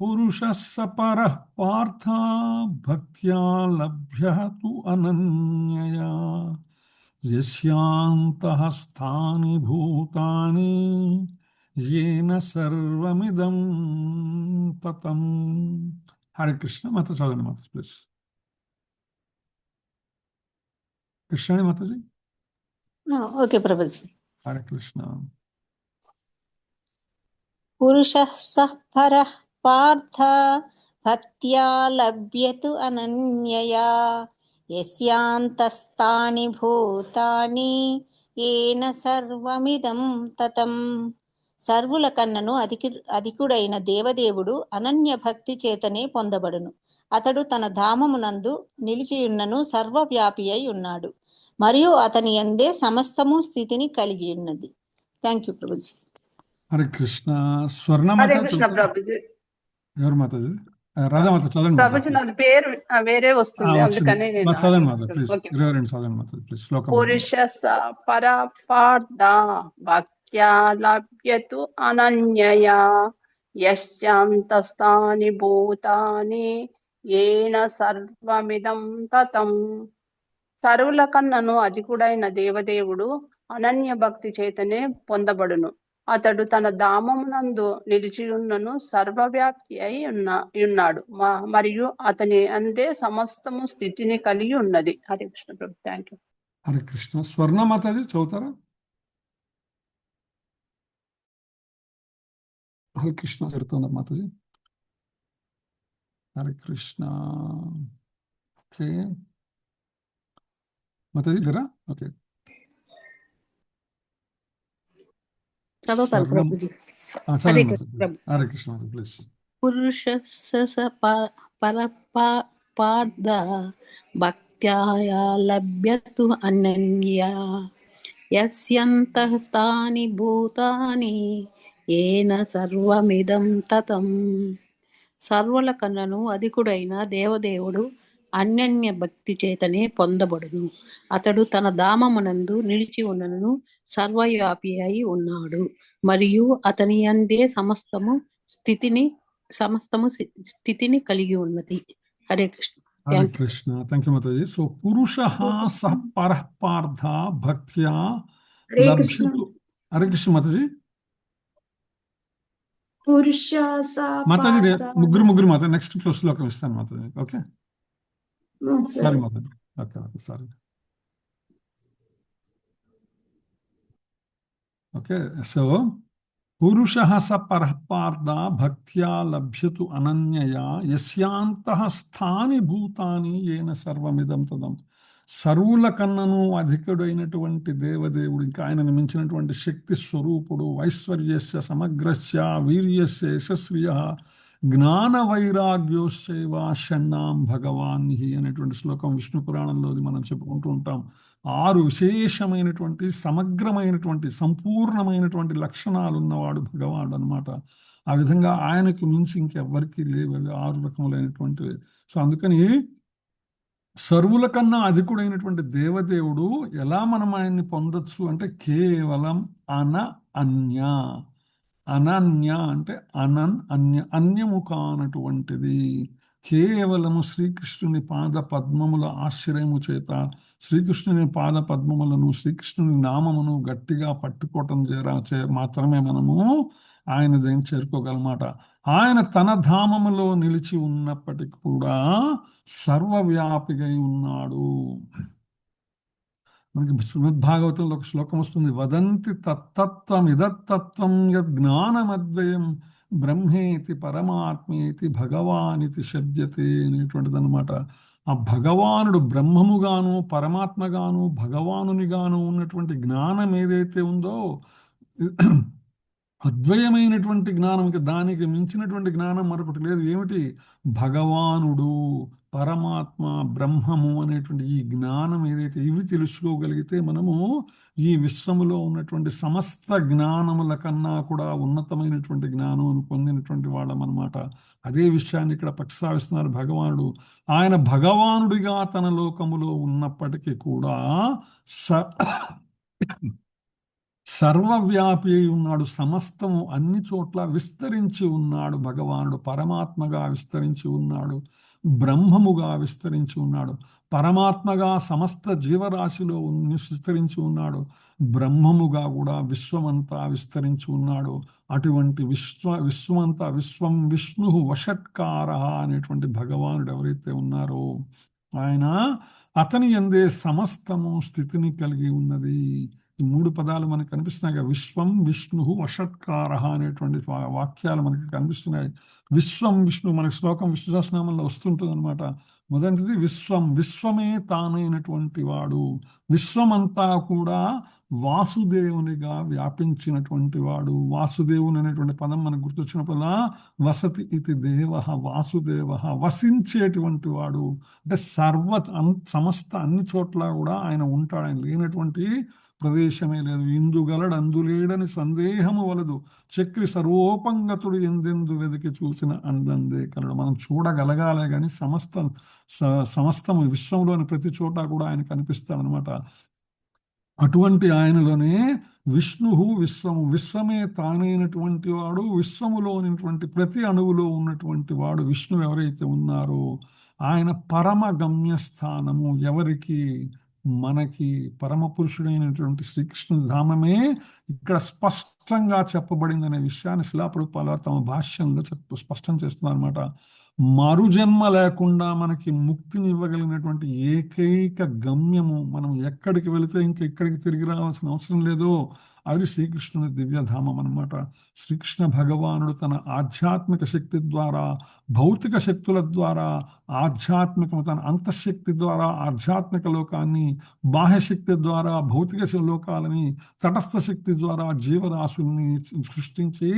पुरुषः सपरः पार्थ भक्त्या लभ्यः तु अनन्यया यस्यान्तः स्थानि भूतानि येन सर्वमिदं ततं. हरे कृष्ण. माता चौधरी माता प्लीज. कृष्णाणी माता जी. ఓకే ప్రభుజీ. हरे कृष्ण. పురుషः సః పరః పార్థ భక్త్యా లభ్యతు అనన్యయా యస్యాంతస్థాని భూతాని ఏన సర్వమిదం తతం. సర్వుల కన్నను అధికుడైన దేవదేవుడు అనన్య భక్తి చేతనే పొందబడును. అతడు తన ధామమునందు నిలిచియున్నను సర్వవ్యాపి అయి ఉన్నాడు, మరియు అతని యందే సమస్తము స్థితిని కలిగి ఉన్నది. థ్యాంక్ యూ ప్రభుజీ. హరే కృష్ణ. స్వర్ణ హరే మాత కృష్ణ ప్రభుజీ. ఎవరు మాతాజీ? రాజామాత చదవండి ప్రభుజీ మాత. నాది పేరు వేరే వస్తుంది, వచ్చింది. అందుకని నేను చదవండి మాత ప్లీజ్. ఓకే. 22 చదవండి మాత ప్లీజ్. శ్లోకం పురుష పరపార్థ భక్త్యా లభ్యతు అనన్యయా యశ్చాంతస్థాని భూతాని ఏన సర్వమిదం తతం. సర్వుల కన్నను అధికుడైన దేవదేవుడు అనన్య భక్తి చేతనే పొందబడును. అతడు తన ధామమునందు నిలిచియున్నను సర్వవ్యాప్తి అయి ఉన్నాడు, మరియు అతని అందే సమస్తము స్థితిని కలిగి ఉన్నది. హరే కృష్ణ ప్రభు. Thank you. హరే కృష్ణ. స్వర్ణ మాతాజీ చదువుతారా? హరే కృష్ణ జరుగుతున్నారు మాతాజీ. హరే కృష్ణ. ఓకే మాతాజీ లేరా? ఓకే చదువుతాను స్వర్ణం. ప్రభుజీ. చదవండి హరే మాత కృష్ణ ప్రభు. హరే కృష్ణ మాత ప్లీజ్. పురుషస్స పరపార్థ భక్త్యా లభ్యతు అనన్యా యస్యంతః స్థాని భూతాని ఏన సర్వమిదం తతం. సర్వుల కన్నను అధికుడైన దేవదేవుడు అన్యన్య భక్తి చేతనే పొందబడును. అతడు తన ధామమునందు నిలిచి ఉన్నను సర్వవ్యాపి అయి ఉన్నాడు, మరియు అతని యందే సమస్తము స్థితిని కలిగి ఉన్నది. హరే కృష్ణ. హరే కృష్ణ. థ్యాంక్ యూ మాతాజీ. సో పురుషః సః పరః పార్థ భక్త్యా లభ్యతు. హరే కృష్ణ మాతాజీ. మాతాజీ ముగ్గురు మాత నెక్స్ట్ శ్లోకం ఇస్తాను మాతాజీ. ఓకే సారీ మాతాజీ. Okay sorry. ఓకే సో పురుషః స పరః పార్థ భక్త్యా లభ్యతు అనన్యయా యస్యాంతః స్థాని భూతాని ఏన సర్వమిదం తదం. సర్వుల కన్నను అధికుడైనటువంటి దేవదేవుడు, ఇంకా ఆయనను మించినటువంటి శక్తి స్వరూపుడు, ఐశ్వర్యస్య సమగ్రస్య వీర్యస్య యశస్వియః జ్ఞాన వైరాగ్యోశ్చైవ షణ్ణాం భగవాన్ హి అనేటువంటి శ్లోకం విష్ణు పురాణంలోది మనం చెప్పుకుంటూ ఉంటాం. 6 విశేషమైనటువంటి సమగ్రమైనటువంటి సంపూర్ణమైనటువంటి లక్షణాలు ఉన్నవాడు భగవానుడు అనమాట. ఆ విధంగా ఆయనకు మించి ఇంకెవ్వరికీ లేవు అవి 6 రకములైనటువంటివి. సో అందుకని సర్వుల కన్నా అధికుడైనటువంటి దేవదేవుడు ఎలా మనం ఆయన్ని పొందొచ్చు అంటే కేవలం అనన్య అంటే అన్యము కానటువంటిది, కేవలము శ్రీకృష్ణుని పాద పద్మముల ఆశ్రయము చేత శ్రీకృష్ణుని పాద పద్మములను శ్రీకృష్ణుని నామమును గట్టిగా పట్టుకోవటం మాత్రమే మనము ఆయన దగ్గర చేరుకోగలమాట. ఆయన తన ధామములో నిలిచి ఉన్నప్పటికీ కూడా సర్వవ్యాపిగా ఉన్నాడు. మనకి శ్రీమద్భాగవతంలో ఒక శ్లోకం వస్తుంది, వదంతి తత్తత్వం ఇదత్తత్వం యద్ జ్ఞానమద్వయం బ్రహ్మేతి పరమాత్మేతి భగవానితి శబ్దతే అనేటువంటిది అనమాట. ఆ భగవానుడు బ్రహ్మముగాను పరమాత్మగాను భగవానునిగాను ఉన్నటువంటి జ్ఞానం ఏదైతే ఉందో అద్వయమైనటువంటి జ్ఞానం, దానికి మించినటువంటి జ్ఞానం మరొకటి లేదు. ఏమిటి? భగవానుడు, పరమాత్మ, బ్రహ్మము అనేటువంటి ఈ జ్ఞానం ఏదైతే, ఇవి తెలుసుకోగలిగితే మనము ఈ విశ్వములో ఉన్నటువంటి సమస్త జ్ఞానముల కన్నా కూడా ఉన్నతమైనటువంటి జ్ఞానం పొందినటువంటి వాళ్ళం అనమాట. అదే విషయాన్ని ఇక్కడ ప్రస్తావిస్తున్నారు భగవానుడు. ఆయన భగవానుడిగా తన లోకములో ఉన్నప్పటికీ కూడా సర్వవ్యాపి అయి ఉన్నాడు. సమస్తము అన్ని చోట్ల విస్తరించి ఉన్నాడు. భగవానుడు పరమాత్మగా విస్తరించి ఉన్నాడు, బ్రహ్మముగా విస్తరించి ఉన్నాడు. పరమాత్మగా సమస్త జీవరాశిలో విస్తరించి ఉన్నాడు, బ్రహ్మముగా కూడా విశ్వమంతా విస్తరించి ఉన్నాడు. అటువంటి విశ్వమంతా విశ్వం విష్ణు వషట్కార అనేటువంటి భగవానుడు ఎవరైతే ఉన్నారో ఆయన, అతని యందే సమస్తము స్థితిని కలిగి ఉన్నది. ఈ మూడు పదాలు మనకు కనిపిస్తున్నాయి. విశ్వం విష్ణు వషట్కార అనేటువంటి వాక్యాలు మనకి కనిపిస్తున్నాయి. విశ్వం విష్ణు మనకి శ్లోకం విష్ణు సహస్రనామంలో వస్తుంటుంది అనమాట. మొదటిది విశ్వం, విశ్వమే తానైనటువంటి వాడు. విశ్వమంతా కూడా వాసుదేవునిగా వ్యాపించినటువంటి వాడు. వాసుదేవుని అనేటువంటి పదం మనకు గుర్తొచ్చినప్పుడల్లా వసతి ఇది దేవ, వాసుదేవ, వసించేటువంటి వాడు అంటే సమస్త అన్ని చోట్ల కూడా ఆయన ఉంటాడు. ఆయన లేనటువంటి ప్రదేశమే లేదు. ఇందుగలడు అందులేడని సందేహము వలదు, చక్రి సర్వోపంగతుడు ఎందెందు వెతికి చూసిన అందందే కలడు. మనం చూడగలగాలే కానీ సమస్తము విశ్వంలోని ప్రతి చోట కూడా ఆయన కనిపిస్తాడనమాట. అటువంటి ఆయనలోనే విష్ణువు విశ్వము, విశ్వమే తానైనటువంటి వాడు. విశ్వములో ఉన్నటువంటి ప్రతి అణువులో ఉన్నటువంటి వాడు విష్ణువు ఎవరైతే ఉన్నారో ఆయన పరమ గమ్యస్థానము. ఎవరికి? మనకి పరమ పురుషుడైనటువంటి శ్రీకృష్ణుని ధామమే ఇక్కడ స్పష్టంగా చెప్పబడింది అనే విషయాన్ని శిలా ప్రభుపాద తమ భాష్యంలో స్పష్టం చేస్తున్నారు అనమాట. మరుజన్మ లేకుండా మనకి ముక్తిని ఇవ్వగలిగినటువంటి ఏకైక గమ్యము, మనం ఎక్కడికి వెళితే ఇంకా ఎక్కడికి తిరిగి రావాల్సిన అవసరం లేదో అది శ్రీకృష్ణుని దివ్యధామం అనమాట. శ్రీకృష్ణ భగవానుడు తన ఆధ్యాత్మిక శక్తి ద్వారా, భౌతిక శక్తుల ద్వారా ఆధ్యాత్మిక తన అంతఃశక్తి ద్వారా ఆధ్యాత్మిక లోకాన్ని, బాహ్యశక్తి ద్వారా భౌతిక లోకాలని, తటస్థ శక్తి ద్వారా జీవరాశుల్ని సృష్టించి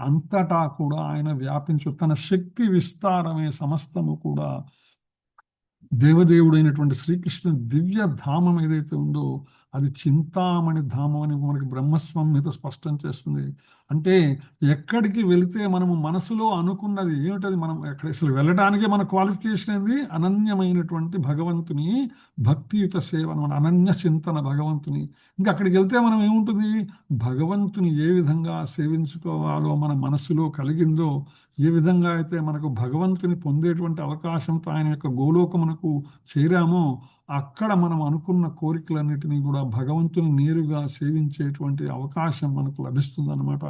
అంతటా కూడా ఆయన వ్యాపించు తన శక్తి విస్తారమే సమస్తము కూడా దేవదేవుడైనటువంటి శ్రీకృష్ణుని దివ్య ధామం ఏదైతే ఉందో అది చింతామణి ధామం అని మనకి బ్రహ్మస్వామ్యత స్పష్టం చేస్తుంది. అంటే ఎక్కడికి వెళితే మనము మనసులో అనుకున్నది ఏమిటది, మనం ఎక్కడ అసలు వెళ్ళడానికే మన క్వాలిఫికేషన్ ఏంది? అనన్యమైనటువంటి భగవంతుని భక్తియుత సేవ, మన అనన్య చింతన భగవంతుని. ఇంకా అక్కడికి వెళ్తే మనం ఏముంటుంది? భగవంతుని ఏ విధంగా సేవించుకోవాలో మన మనసులో కలిగిందో, ఏ విధంగా అయితే మనకు భగవంతుని పొందేటువంటి అవకాశంతో ఆయన యొక్క గోలోకమునకు చేరామో అక్కడ మనం అనుకున్న కోరికలన్నిటినీ కూడా భగవంతుని నేరుగా సేవించేటువంటి అవకాశం మనకు లభిస్తుందన్నమాట.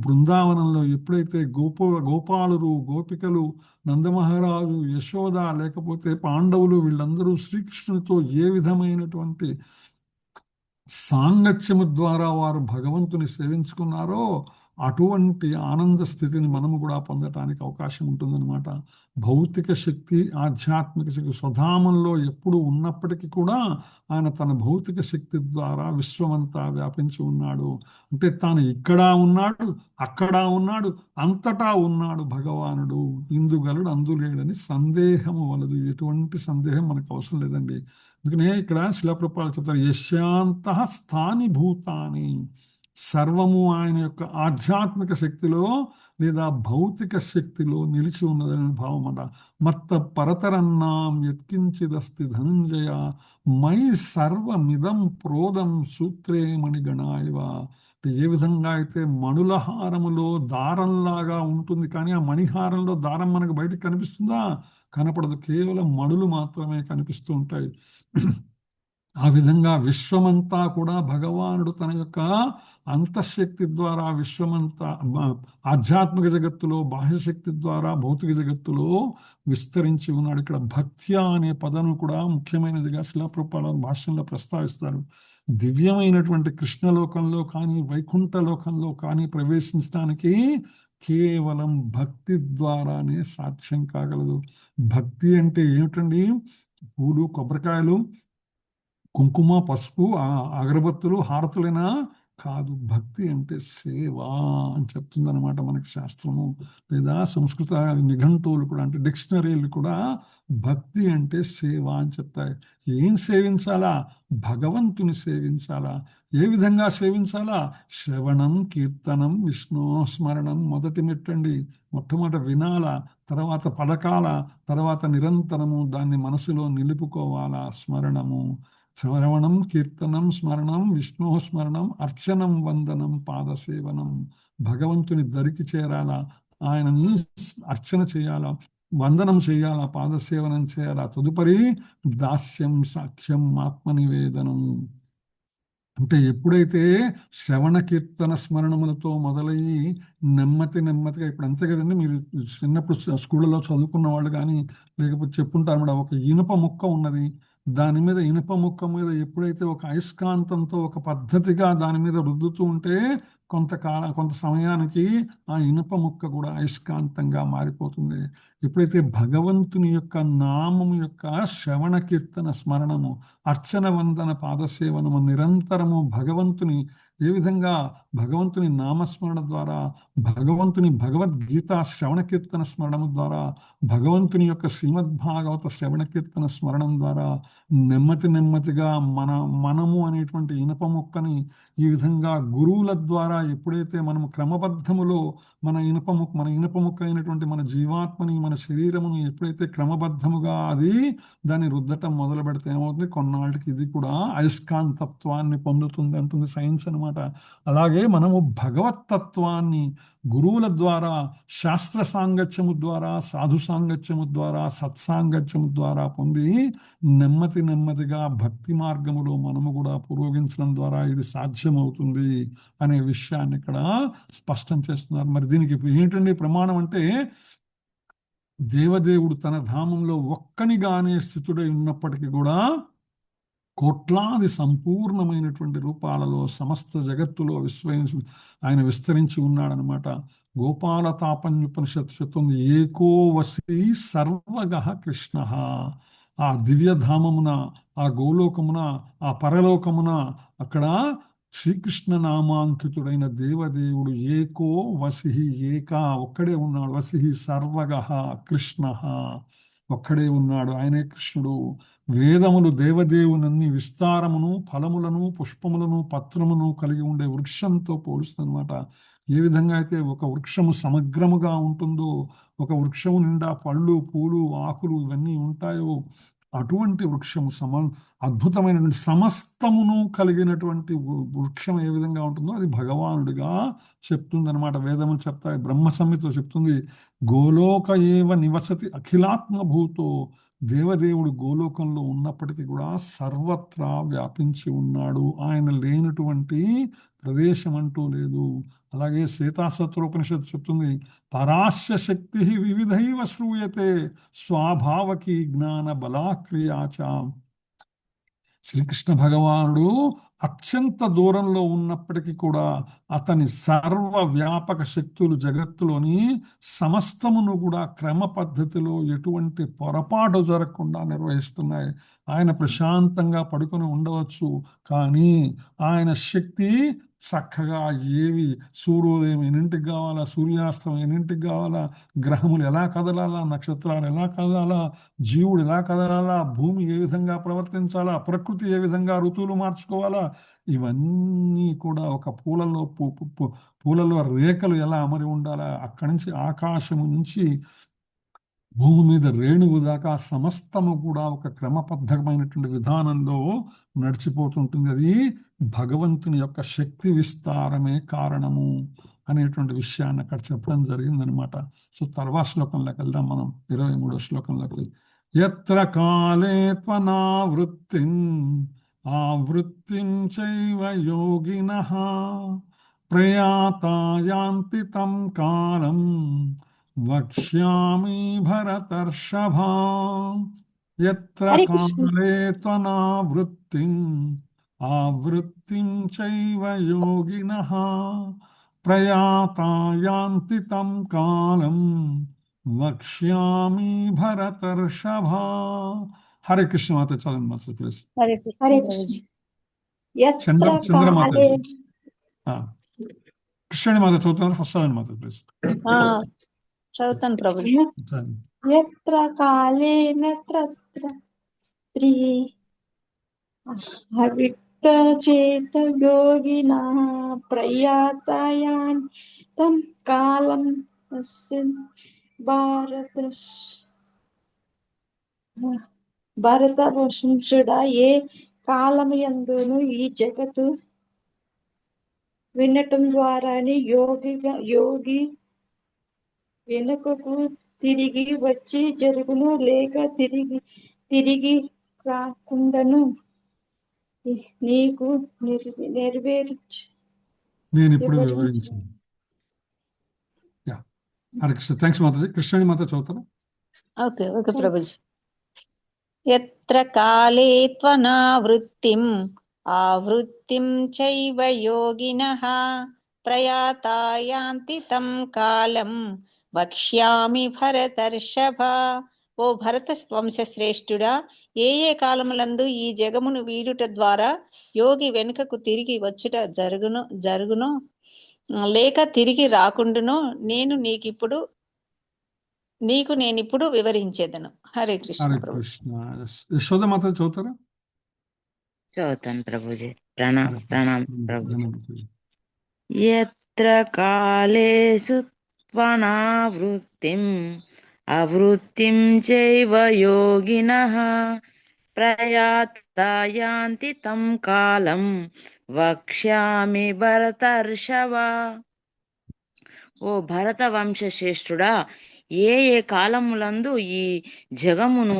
బృందావనంలో ఎప్పుడైతే గోపాలురు, గోపికలు, నందమహారాజు, యశోద, లేకపోతే పాండవులు వీళ్ళందరూ శ్రీకృష్ణునితో ఏ విధమైనటువంటి సాంగత్యము ద్వారా వారు భగవంతుని సేవించుకున్నారో అటువంటి ఆనంద స్థితిని మనము కూడా పొందటానికి అవకాశం ఉంటుందన్నమాట. భౌతిక శక్తి, ఆధ్యాత్మిక శక్తి స్వధామంలో ఎప్పుడు ఉన్నప్పటికీ కూడా ఆయన తన భౌతిక శక్తి ద్వారా విశ్వమంతా వ్యాపించి ఉన్నాడు. అంటే తాను ఇక్కడ ఉన్నాడు, అక్కడ ఉన్నాడు, అంతటా ఉన్నాడు భగవానుడు. ఇందుగలడు అందులేడని సందేహము వలదు. ఎటువంటి సందేహం మనకు అవసరం లేదండి. అందుకనే ఇక్కడ శిలాప్రపాలు చెప్తారు, యశాంతః స్థాని భూతాని, సర్వము ఆయన యొక్క ఆధ్యాత్మిక శక్తిలో లేదా భౌతిక శక్తిలో నిలిచి ఉన్నదని భావం అట. మత్త పరతరన్నాం యత్కించిదస్తి ధనంజయ, మై సర్వమిదం ప్రోదం సూత్రే మణిగణాయవ. ఏ విధంగా అయితే మణులహారములో దారంలాగా ఉంటుంది, కానీ ఆ మణిహారంలో దారం మనకు బయటకు కనిపిస్తుందా? కనపడదు. కేవలం మణులు మాత్రమే కనిపిస్తూ ఉంటాయి. ఆ విధంగా విశ్వమంతా కూడా భగవానుడు తన యొక్క అంతఃశక్తి ద్వారా విశ్వమంతా ఆధ్యాత్మిక జగత్తులో, బాహ్యశక్తి ద్వారా భౌతిక జగత్తులో విస్తరించి ఉన్నాడు. ఇక్కడ భక్త్య అనే పదం కూడా ముఖ్యమైనదిగా శిలాప్రభుపాద భాష్యంలో ప్రస్తావిస్తారు. దివ్యమైనటువంటి కృష్ణలోకంలో కానీ వైకుంఠ లోకంలో కానీ ప్రవేశించడానికి కేవలం భక్తి ద్వారానే సాధ్యం కాగలదు. భక్తి అంటే ఏమిటండి? పూలు, కొబ్బరికాయలు, కుంకుమ, పసుపు, అగరబత్తులు, హారతులైనా కాదు. భక్తి అంటే సేవ అని చెప్తుందన్నమాట మనకి శాస్త్రము. లేదా సంస్కృత నిఘంటువులు కూడా, అంటే డిక్షనరీలు కూడా భక్తి అంటే సేవ అని చెప్తాయి. ఏం సేవించాలా? భగవంతుని సేవించాలా. ఏ విధంగా సేవించాలా? శ్రవణం, కీర్తనం, విష్ణు స్మరణం మొదటి మెట్టండి. మొట్టమొదట వినాలా, తర్వాత పలకాల, తర్వాత నిరంతరము దాన్ని మనసులో నిలుపుకోవాలా. స్మరణము, శ్రవణం, కీర్తనం, స్మరణం, విష్ణు స్మరణం, అర్చనం, వందనం, పాదసేవనం. భగవంతుని దరికి చేరాలా, ఆయనని అర్చన చేయాలా, వందనం చేయాలా, పాదసేవనం చేయాలా. తదుపరి దాస్యం, సాఖ్యం, ఆత్మనివేదనం. అంటే ఎప్పుడైతే శ్రవణ, కీర్తన, స్మరణములతో మొదలయ్యి నెమ్మదిగా, ఇప్పుడు అంతే కదండి, మీరు చిన్నప్పుడు స్కూళ్ళలో చదువుకున్న వాళ్ళు కానీ లేకపోతే చెప్పుంటారు మేడం, ఒక ఇనుప ముక్క ఉన్నది, దాని మీద ఇనుప ముక్క మీద ఎప్పుడైతే ఒక అయస్కాంతంతో ఒక పద్ధతిగా దాని మీద రుద్దుతూ ఉంటే కొంత సమయానికి ఆ ఇనుప ముక్క కూడా అయస్కాంతంగా మారిపోతుంది. ఎప్పుడైతే భగవంతుని యొక్క నామము యొక్క శ్రవణ, కీర్తన, స్మరణము, అర్చన, వందన, పాదసేవనము నిరంతరము భగవంతుని ఏ విధంగా భగవంతుని నామస్మరణ ద్వారా, భగవంతుని భగవద్గీత శ్రవణ, కీర్తన, స్మరణం ద్వారా, భగవంతుని యొక్క శ్రీమద్భాగవత శ్రవణ, కీర్తన, స్మరణం ద్వారా నెమ్మదిగా మనము అనేటువంటి ఇనుప ముక్కని ఈ విధంగా గురువుల ద్వారా ఎప్పుడైతే మనము క్రమబద్ధములో మన ఇనుప ముక్క అయినటువంటి మన జీవాత్మని, మన శరీరమును ఎప్పుడైతే క్రమబద్ధముగా దాన్ని రుద్దటం మొదలు పెడితే ఏమవుతుంది? కొన్నాళ్ళకి ఇది కూడా అయస్కాంతత్వాన్ని పొందుతుంది అంటుంది సైన్స్ అనమాట. అలాగే మనము భగవత్తత్వాన్ని గురువుల ద్వారా, శాస్త్ర సాంగత్యము ద్వారా, సాధు సాంగత్యము ద్వారా, సత్సాంగత్యము ద్వారా పొంది నెమ్మదిగా భక్తి మార్గములో మనము కూడా పురోగించడం ద్వారా ఇది సాధ్యమవుతుంది అనే విషయాన్ని ఇక్కడ స్పష్టం చేస్తున్నారు. మరి దీనికి ఏంటండి ప్రమాణం అంటే, దేవదేవుడు తన ధామంలో ఒక్కనిగానే స్థితుడై ఉన్నప్పటికీ కూడా కోట్లాది సంపూర్ణమైనటువంటి రూపాలలో సమస్త జగత్తులో ఆయన విస్తరించి ఉన్నాడనమాట. గోపాల తాపన్యుపనిషత్తు చెప్తుంది, ఏకో వసి సర్వగః కృష్ణ. ఆ దివ్యధామమున, ఆ గోలోకమున, ఆ పరలోకమున అక్కడ శ్రీకృష్ణ నామాంకితుడైన దేవదేవుడు ఏకో వసి, ఒక్కడే ఉన్నాడు. వసి సర్వగః కృష్ణ, ఒక్కడే ఉన్నాడు, ఆయనే కృష్ణుడు. వేదములు దేవదేవునన్ని విస్తారమును, ఫలములను, పుష్పములను, పత్రమును కలిగి ఉండే వృక్షంతో పోలుస్తుందన్నమాట. ఏ విధంగా అయితే ఒక వృక్షము సమగ్రముగా ఉంటుందో, ఒక వృక్షము నిండా పళ్ళు, పూలు, ఆకులు ఇవన్నీ ఉంటాయో, అటువంటి వృక్షము అద్భుతమైనటువంటి సమస్తమును కలిగినటువంటి వృక్షం ఏ విధంగా ఉంటుందో అది భగవానుడిగా చెప్తుందన్నమాట. వేదములు చెప్తాయి, బ్రహ్మ సంహితలో చెప్తుంది, గోలోక ఏవ నివసతి అఖిలాత్మభూతో. దేవదేవుడు గోలోకంలో ఉన్నప్పటికీ కూడా సర్వత్రా వ్యాపించి ఉన్నాడు. ఆయన లేనటువంటి ప్రదేశం అంటూ లేదు. అలాగే శ్వేతాసత్రోపనిషత్తు చెప్తుంది, పరాస్య శక్తి వివిధైవ శ్రూయతే స్వాభావకి జ్ఞాన బలాక్రియాచ. శ్రీకృష్ణ భగవానుడు అత్యంత దూరంలో ఉన్నప్పటికీ కూడా అతని సర్వ వ్యాపక శక్తులు జగత్తులోని సమస్తమును కూడా క్రమ పద్ధతిలో ఎటువంటి పొరపాటు జరగకుండా నిర్వహిస్తున్నాయి. ఆయన ప్రశాంతంగా పడుకొని ఉండవచ్చు, కానీ ఆయన శక్తి చక్కగా ఏవి సూర్యోదయం ఎన్నింటికి కావాలా, సూర్యాస్తం ఎన్నింటికి కావాలా, గ్రహములు ఎలా కదలాలా, నక్షత్రాలు ఎలా కదలాలా, జీవుడు ఎలా కదలాలా, భూమి ఏ విధంగా ప్రవర్తించాలా, ప్రకృతి ఏ విధంగా ఋతువులు మార్చుకోవాలా, ఇవన్నీ కూడా ఒక పూలలో రేఖలు ఎలా అమరి ఉండాలా, అక్కడి నుంచి ఆకాశము నుంచి భూమి మీద రేణువు దాకా సమస్తము కూడా ఒక క్రమబద్ధమైనటువంటి విధానంలో నడిచిపోతుంటుంది. అది భగవంతుని యొక్క శక్తి విస్తారమే కారణము అనేటువంటి విషయాన్ని అక్కడ చెప్పడం జరిగిందనమాట. సో తర్వాత శ్లోకంలోకి వెళ్దాం మనం, 23వ శ్లోకంలోకి. యత్ర కాలే త్వనావృత్తిం ఆవృత్తిం చైవ యోగినః ప్రయాతా యాంతి తం కాలం వక్ష్యామి భరతర్షభా. యత్ర హరే కృష్ణ. కాలే త్వనావృత్తిం ఆవృత్తిం చైవ యోగినః ప్రయాతాయాంతి తం కాలం వక్ష్యామి భరతర్షభ. హరే కృష్ణ మాత చదవండి మాత ప్లీజ్. హరే కృష్ణ హరే ప్రభుజీ. కృష్ణ. ఎత్ర చంద్రమాతాజీ కాలే కృష్ణుని మాత చదువుతున్నారు, ఫస్ట్ చదవండి మాత ప్లీజ్. చదువుతాను ప్రభుజీ. ఎత్ర కాలేన త్రస్త్ర స్త్రీ అవిక్త చేత యోగినా ప్రయాతాయాన్ తం కాలం భరతవంశుడా, ఏ కాలమయందును ఈ జగత్తు వినటం ద్వారానే యోగి వెనుకకు తిరిగి వచ్చి జరుగును, లేక తిరిగి రాకుండాను నీకు నెరవేర్చు. నేను ఇప్పుడు వివరించాను. హరే కృష్ణ. థ్యాంక్స్ మాతాజీ. కృష్ణుని మాత చదువుతారా? ఓకే ప్రభుజీ. ఎత్ర కాలే త్వనావృత్తిం ఆవృత్తిం చైవ యోగినః ప్రయాతాయాంతి తం కాలం వక్ష్యామి భరతర్షభ. ఓ భరత వంశశ్రేష్ఠుడా, ఏ ఏ కాలములందు ఈ జగమును వీడుట ద్వారా యోగి వెనుకకు తిరిగి వచ్చుట జరుగును లేక తిరిగి రాకుండును నీకు నేనిప్పుడు వివరించేదను. హరే కృష్ణ హరే ప్రభు. కృష్ణ. యశోద మాత చదువుతారా? చదువుతాను ప్రభుజీ. ప్రణామం ప్రభుజీ. ధన్యవాదాలు. యత్ర కాలేషు త్వనావృత్తిం అవృత్తిం చైవ యోగినః ప్రయాతాయాంతి తం కాలం వక్ష్యామి భరతర్షభ. ఓ భరత వంశశ్రేష్ఠుడా, ఏ ఏ కాలములందు ఈ జగమును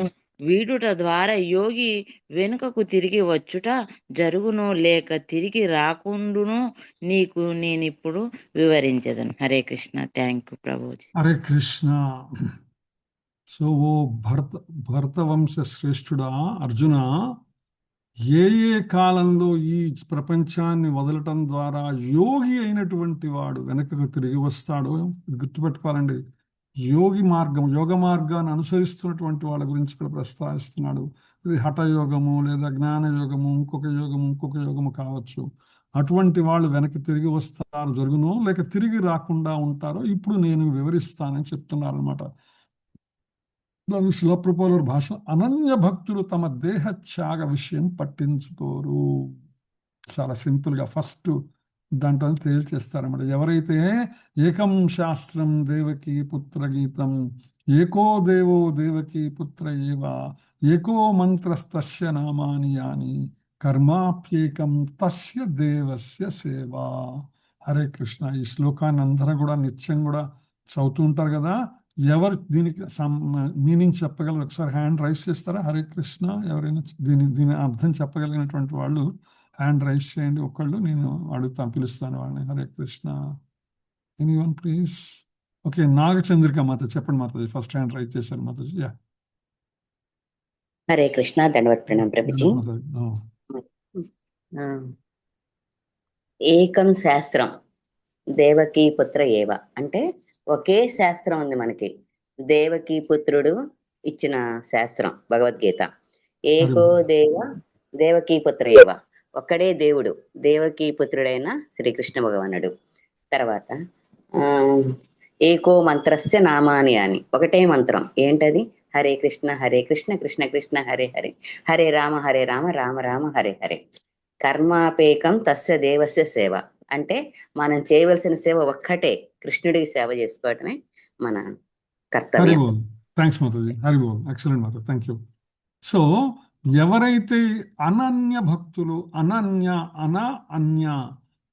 వీడుట ద్వారా యోగి వెనుకకు తిరిగి వచ్చుట జరుగును లేక తిరిగి రాకుండును నీకు నేనిప్పుడు వివరించదను. హరే కృష్ణ. థ్యాంక్ యూ ప్రభుజీ. హరే కృష్ణ. సో ఓ భరత వంశ శ్రేష్ఠుడా అర్జున, ఏ ఏ కాలంలో ఈ ప్రపంచాన్ని వదలటం ద్వారా యోగి అయినటువంటి వాడు వెనకకు తిరిగి వస్తాడో ఇది గుర్తుపెట్టుకోవాలండి. యోగ మార్గాన్ని అనుసరిస్తున్నటువంటి వాళ్ళ గురించి ఇక్కడ ప్రస్తావిస్తున్నాడు. ఇది హఠయోగము లేదా జ్ఞాన యోగము, ఇంకొక యోగము కావచ్చు. అటువంటి వాళ్ళు వెనక్కి తిరిగి వస్తారు జరుగునో లేక తిరిగి రాకుండా ఉంటారో ఇప్పుడు నేను వివరిస్తానని చెప్తున్నారు అనమాట. దాని శిలప్రభుల భాష, అనన్య భక్తులు తమ దేహ త్యాగ విషయం పట్టించుకోరు. చాలా సింపుల్గా ఫస్ట్ దాంట్లో తేల్చేస్తారన్నమాట. ఎవరైతే ఏకం శాస్త్రం దేవకీ పుత్ర గీతం ఏకో దేవో దేవకీ పుత్ర ఏవ ఏకో మంత్రస్తస్య నామాని యాని కర్మాప్యేకం తస్య దేవస్య సేవా. హరే కృష్ణ. ఈ శ్లోకాన్ని అందరూ కూడా నిత్యం కూడా చదువుతూ ఉంటారు కదా. ఎవరు దీనికి మీనింగ్ చెప్పగలరు? ఒకసారి హ్యాండ్ రైస్ చేస్తారా? హరే కృష్ణ. ఎవరైనా దీని అర్థం చెప్పగలిగినటువంటి వాళ్ళు హ్యాండ్ రైస్ చేయండి. ఒకళ్ళు నేను అడుగుతాను, పిలుస్తాను వాళ్ళని. Hare Krishna. Anyone please. Okay, Nagachandrika మాత చెప్పండి మాతాజీ. ఫస్ట్ హ్యాండ్ రైస్ చేశారు మాతాజీ. హరే కృష్ణ. దండవత్ ప్రణాం ప్రభుజీ. ఏకం శాస్త్రం దేవకీ పుత్ర ఏవ అంటే ఒకే శాస్త్రం ఉంది మనకి. దేవకీ పుత్రుడు ఇచ్చిన శాస్త్రం భగవద్గీత. ఏకో దేవకీ పుత్ర ఏవ ఒక్కడే దేవుడు, దేవకీ పుత్రుడైన శ్రీకృష్ణ భగవానుడు. తర్వాత ఏకో మంత్రస్య నామాని అని ఒకటే మంత్రం. ఏంటది? హరే కృష్ణ హరే కృష్ణ కృష్ణ కృష్ణ హరే హరే హరే రామ రామ రామ హరే హరే. కర్మాపేకం తస్య దేవస్య సేవ అంటే మనం చేయవలసిన సేవ ఒక్కటే, కృష్ణుడికి సేవ చేసుకోవటమే మన కర్తవ్యం. Thanks Mataji. Hari boll. Excellent Mata, thank you. So ఎవరైతే అనన్య భక్తులు,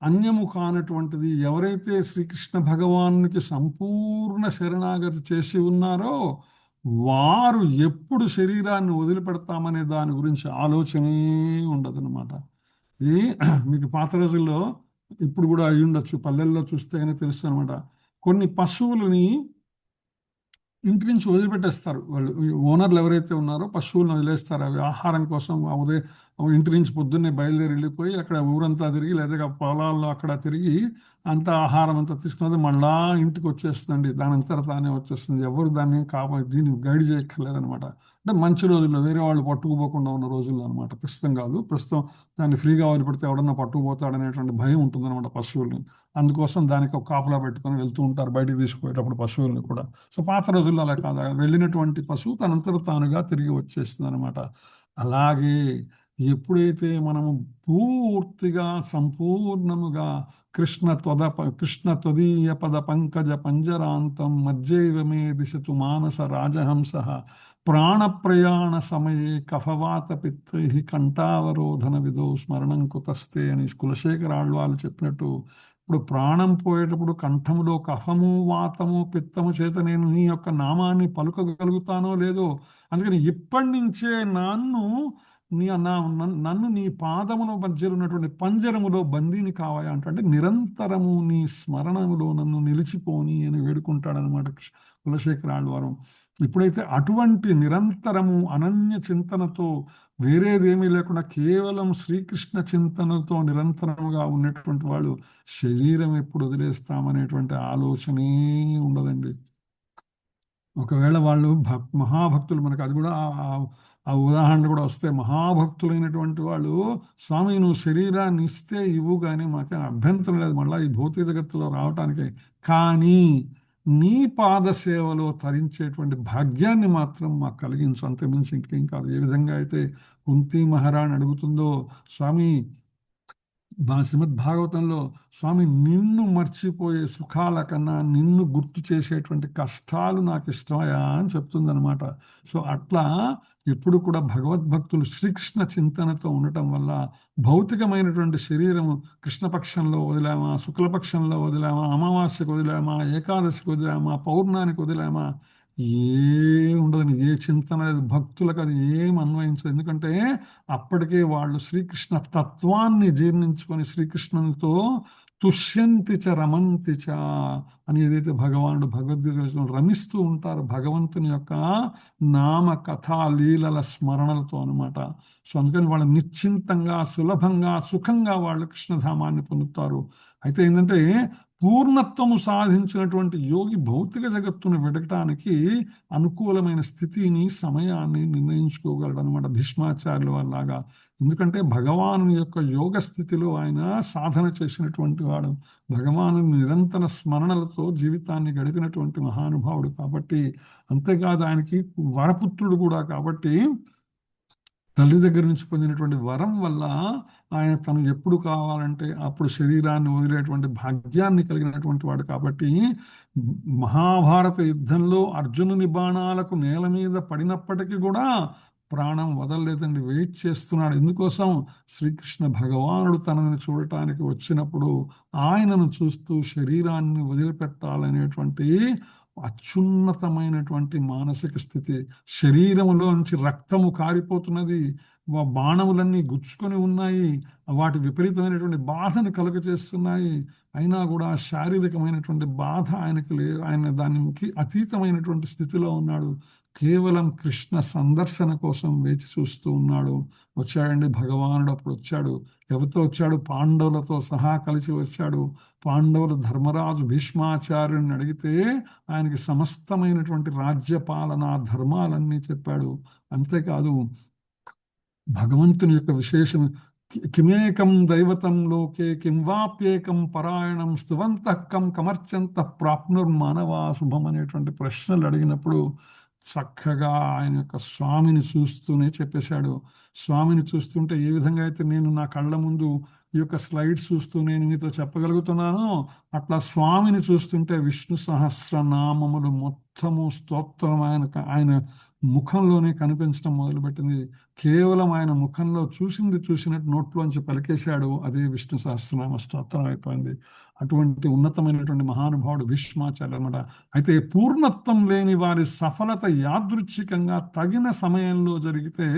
అన్యము కానటువంటిది ఎవరైతే శ్రీకృష్ణ భగవానునికి సంపూర్ణ శరణాగతి చేసి ఉన్నారో వారు ఎప్పుడు శరీరాన్ని వదిలిపెడతామనే దాని గురించి ఆలోచనే ఉండదన్నమాట. ఇది మీకు పాత రోజుల్లో ఇప్పుడు కూడా అయి ఉండొచ్చు, పల్లెల్లో చూస్తే కానీ తెలుస్తుంది అనమాట. కొన్ని పశువులని ఇంటి నుంచి వదిలిపెట్టేస్తారు వాళ్ళు. ఓనర్లు ఎవరైతే ఉన్నారో పశువులను వదిలేస్తారు. అవి ఆహారం కోసం ఉదయం ఇంటి నుంచి పొద్దున్నే బయలుదేరి వెళ్ళిపోయి అక్కడ ఊరంతా తిరిగి లేదా పొలాల్లో అక్కడ తిరిగి అంత ఆహారం అంతా తీసుకున్నది మళ్ళా ఇంటికి వచ్చేస్తుందండి. దాని అంతటా తానే వచ్చేస్తుంది. ఎవరు దాన్ని దీన్ని గైడ్ చేయక్కర్లేదనమాట. అంటే మంచి రోజుల్లో వేరే వాళ్ళు పట్టుకుపోకుండా ఉన్న రోజుల్లో అనమాట. ప్రస్తుతం కాదు. ప్రస్తుతం దాన్ని ఫ్రీగా వదిలిపెడితే ఎవడన్నా పట్టుకుపోతాడనేటువంటి భయం ఉంటుందన్నమాట పశువుల్ని. అందుకోసం దానికి ఒక కాపలా పెట్టుకొని వెళ్తూ ఉంటారు బయటికి తీసుకుపోయేటప్పుడు పశువుల్ని కూడా. సో పాత రోజుల్లో అలా కాదు. వెళ్ళినటువంటి పశువు తనంతట తానుగా తిరిగి వచ్చేస్తుంది అనమాట. అలాగే ఎప్పుడైతే మనము పూర్తిగా సంపూర్ణముగా కృష్ణ త్వదీయ పద పంకజ పంజరాంతం మజ్జైవ మే దిశతు మానస రాజహంస ప్రాణప్రయాణ సమయే కఫవాత పిత్తై కంఠావరోధన విదో స్మరణం కుతస్తే అని కులశేఖర ఆళ్వాళ్ళు చెప్పినట్టు, ఇప్పుడు ప్రాణం పోయేటప్పుడు కంఠములో కఫము వాతము పిత్తము చేత నేను నీ యొక్క నామాన్ని పలుకగలుగుతానో లేదో, అందుకని ఇప్పటి నుంచే నన్ను నీ పాదముల మధ్య ఉన్నటువంటి పంజరములో బందీని కావాయా అంటే నిరంతరము నీ స్మరణములో నన్ను నిలిచిపోని అని వేడుకుంటాడనమాట కులశేఖర ఆళ్వారు. ఇప్పుడైతే అటువంటి నిరంతరము అనన్య చింతనతో వేరేదేమీ లేకుండా కేవలం శ్రీకృష్ణ చింతనతో నిరంతరముగా ఉన్నటువంటి వాళ్ళు శరీరం ఎప్పుడు వదిలేస్తామనేటువంటి ఆలోచనే ఉండదండి. ఒకవేళ వాళ్ళు మహాభక్తులు, మనకు అది కూడా ఆ ఉదాహరణ కూడా వస్తే, మహాభక్తులైనటువంటి వాళ్ళు స్వామి నువ్వు శరీరాన్ని ఇస్తే ఇవ్వు, కానీ మాకు అభ్యంతరం లేదు మళ్ళీ ఈ భౌతిక జగత్తులో రావటానికి, కానీ నీ పాద సేవలో తరించేటువంటి భాగ్యాన్ని మాత్రం మాకు కలిగించు, అంతమించి ఇంకేం కాదు. ఏ విధంగా అయితే కుంతి మహారాణి అడుగుతుందో, స్వామి శ్రీమద్ భాగవతంలో స్వామి నిన్ను మర్చిపోయే సుఖాల కన్నా నిన్ను గుర్తు చేసేటువంటి కష్టాలు నాకు ఇష్టమయా అని చెప్తుందనమాట. సో అట్లా ఎప్పుడు కూడా భగవద్భక్తులు శ్రీకృష్ణ చింతనతో ఉండటం వల్ల భౌతికమైనటువంటి శరీరము కృష్ణపక్షంలో వదిలామా, శుక్లపక్షంలో వదిలామా, అమావాస్యకు వదిలామా, ఏకాదశికి వదిలామా, పౌర్ణానికి వదిలామా, ఏం ఉండదని, ఏ చింతన లేదు. భక్తులకు అది ఏం అన్వయించదు. ఎందుకంటే అప్పటికే వాళ్ళు శ్రీకృష్ణ తత్వాన్ని జీర్ణించుకొని శ్రీకృష్ణునితో తుష్యంతి చ రమంతి చ అని ఏదైతే భగవానుడు భగవద్గీత రమిస్తూ ఉంటారు భగవంతుని యొక్క నామ కథా లీలల స్మరణలతో అనమాట. సో అందుకని వాళ్ళు నిశ్చింతంగా సులభంగా సుఖంగా వాళ్ళు కృష్ణధామాన్ని పొందుతారు. అయితే ఏంటంటే పూర్ణత్వము సాధించినటువంటి యోగి భౌతిక జగత్తును వెడగటానికి అనుకూలమైన స్థితిని సమయాన్ని నిర్ణయించుకోగలడు అనమాట, భీష్మాచార్యుల వాళ్ళలాగా. ఎందుకంటే భగవాను యొక్క యోగ స్థితిలో ఆయన సాధన చేసినటువంటి వాడు, భగవాను నిరంతర స్మరణలతో జీవితాన్ని గడిపినటువంటి మహానుభావుడు కాబట్టి, అంతేకాదు ఆయనకి వరపుత్రుడు కూడా కాబట్టి తల్లి దగ్గర నుంచి పొందినటువంటి వరం వల్ల ఆయన తను ఎప్పుడు కావాలంటే అప్పుడు శరీరాన్ని వదిలేటువంటి భాగ్యాన్ని కలిగినటువంటి వాడు కాబట్టి, మహాభారత యుద్ధంలో అర్జునుని బాణాలకు నేల మీద పడినప్పటికీ కూడా ప్రాణం వదలలేదండి, వెయిట్ చేస్తున్నాడు. ఎందుకోసం? శ్రీకృష్ణ భగవానుడు తనని చూడటానికి వచ్చినప్పుడు ఆయనను చూస్తూ శరీరాన్ని వదిలిపెట్టాలనేటువంటి అత్యున్నతమైనటువంటి మానసిక స్థితి. శరీరములోంచి రక్తము కారిపోతున్నది, బాణములన్నీ గుచ్చుకొని ఉన్నాయి, వాటి విపరీతమైనటువంటి బాధను కలుగజేస్తున్నాయి. అయినా కూడా శారీరకమైనటువంటి బాధ ఆయనకి లేదు. ఆయన దానికి అతీతమైనటువంటి స్థితిలో ఉన్నాడు. కేవలం కృష్ణ సందర్శన కోసం వేచి చూస్తూ ఉన్నాడు. వచ్చాడండి భగవానుడు. అప్పుడు వచ్చాడు. ఎవరితో వచ్చాడు? పాండవులతో సహా కలిసి వచ్చాడు. పాండవుల ధర్మరాజు భీష్మాచార్యుని అడిగితే ఆయనకి సమస్తమైనటువంటి రాజ్యపాలన ధర్మాలన్నీ చెప్పాడు. అంతేకాదు భగవంతుని యొక్క విశేషం, కిమేకం దైవతం లోకే కిం వాప్యేకం పరాయణం స్తువంతః కం కమర్చంత ప్రాప్నుర్మానవా శుభం అనేటువంటి ప్రశ్నలు అడిగినప్పుడు చక్కగా ఆయన యొక్క స్వామిని చూస్తూనే చెప్పేశాడు. స్వామిని చూస్తుంటే ఏ విధంగా అయితే నేను నా కళ్ళ ముందు ఈ యొక్క స్లైడ్స్ చూస్తూ నేను మీతో చెప్పగలుగుతున్నానో, అట్లా స్వామిని చూస్తుంటే విష్ణు సహస్రనామములు మొత్తము స్తోత్రం ఆయన ముఖంలోనే కనిపించడం మొదలుపెట్టింది. కేవలం ఆయన ముఖంలో చూసినట్టు నోట్లోంచి పలికేశాడు, అదే విష్ణు సహస్రనామ స్తోత్రం అయిపోయింది. అటువంటి ఉన్నతమైనటువంటి మహానుభావుడు భీష్మాచార్యులు అనమాట. అయితే పూర్ణత్వం లేని వారి సఫలత యాదృచ్ఛికంగా తగిన సమయంలో జరిగితే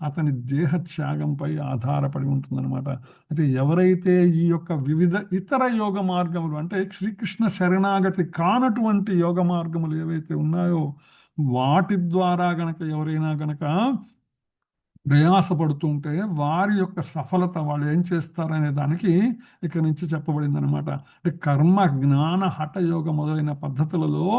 అతని దేహత్యాగంపై ఆధారపడి ఉంటుందన్నమాట. అయితే ఎవరైతే ఈ యొక్క వివిధ ఇతర యోగ మార్గములు, అంటే శ్రీకృష్ణ శరణాగతి కానటువంటి యోగ మార్గములు ఏవైతే ఉన్నాయో వాటి ద్వారా గనక ఎవరైనా గనక ప్రయాసపడుతుంటే వారి యొక్క సఫలత వాళ్ళు ఏం చేస్తారనే దానికి ఇక నుంచి చెప్పబడింది అనమాట. అంటే కర్మ, జ్ఞాన, హఠయోగ మొదలైన పద్ధతులలో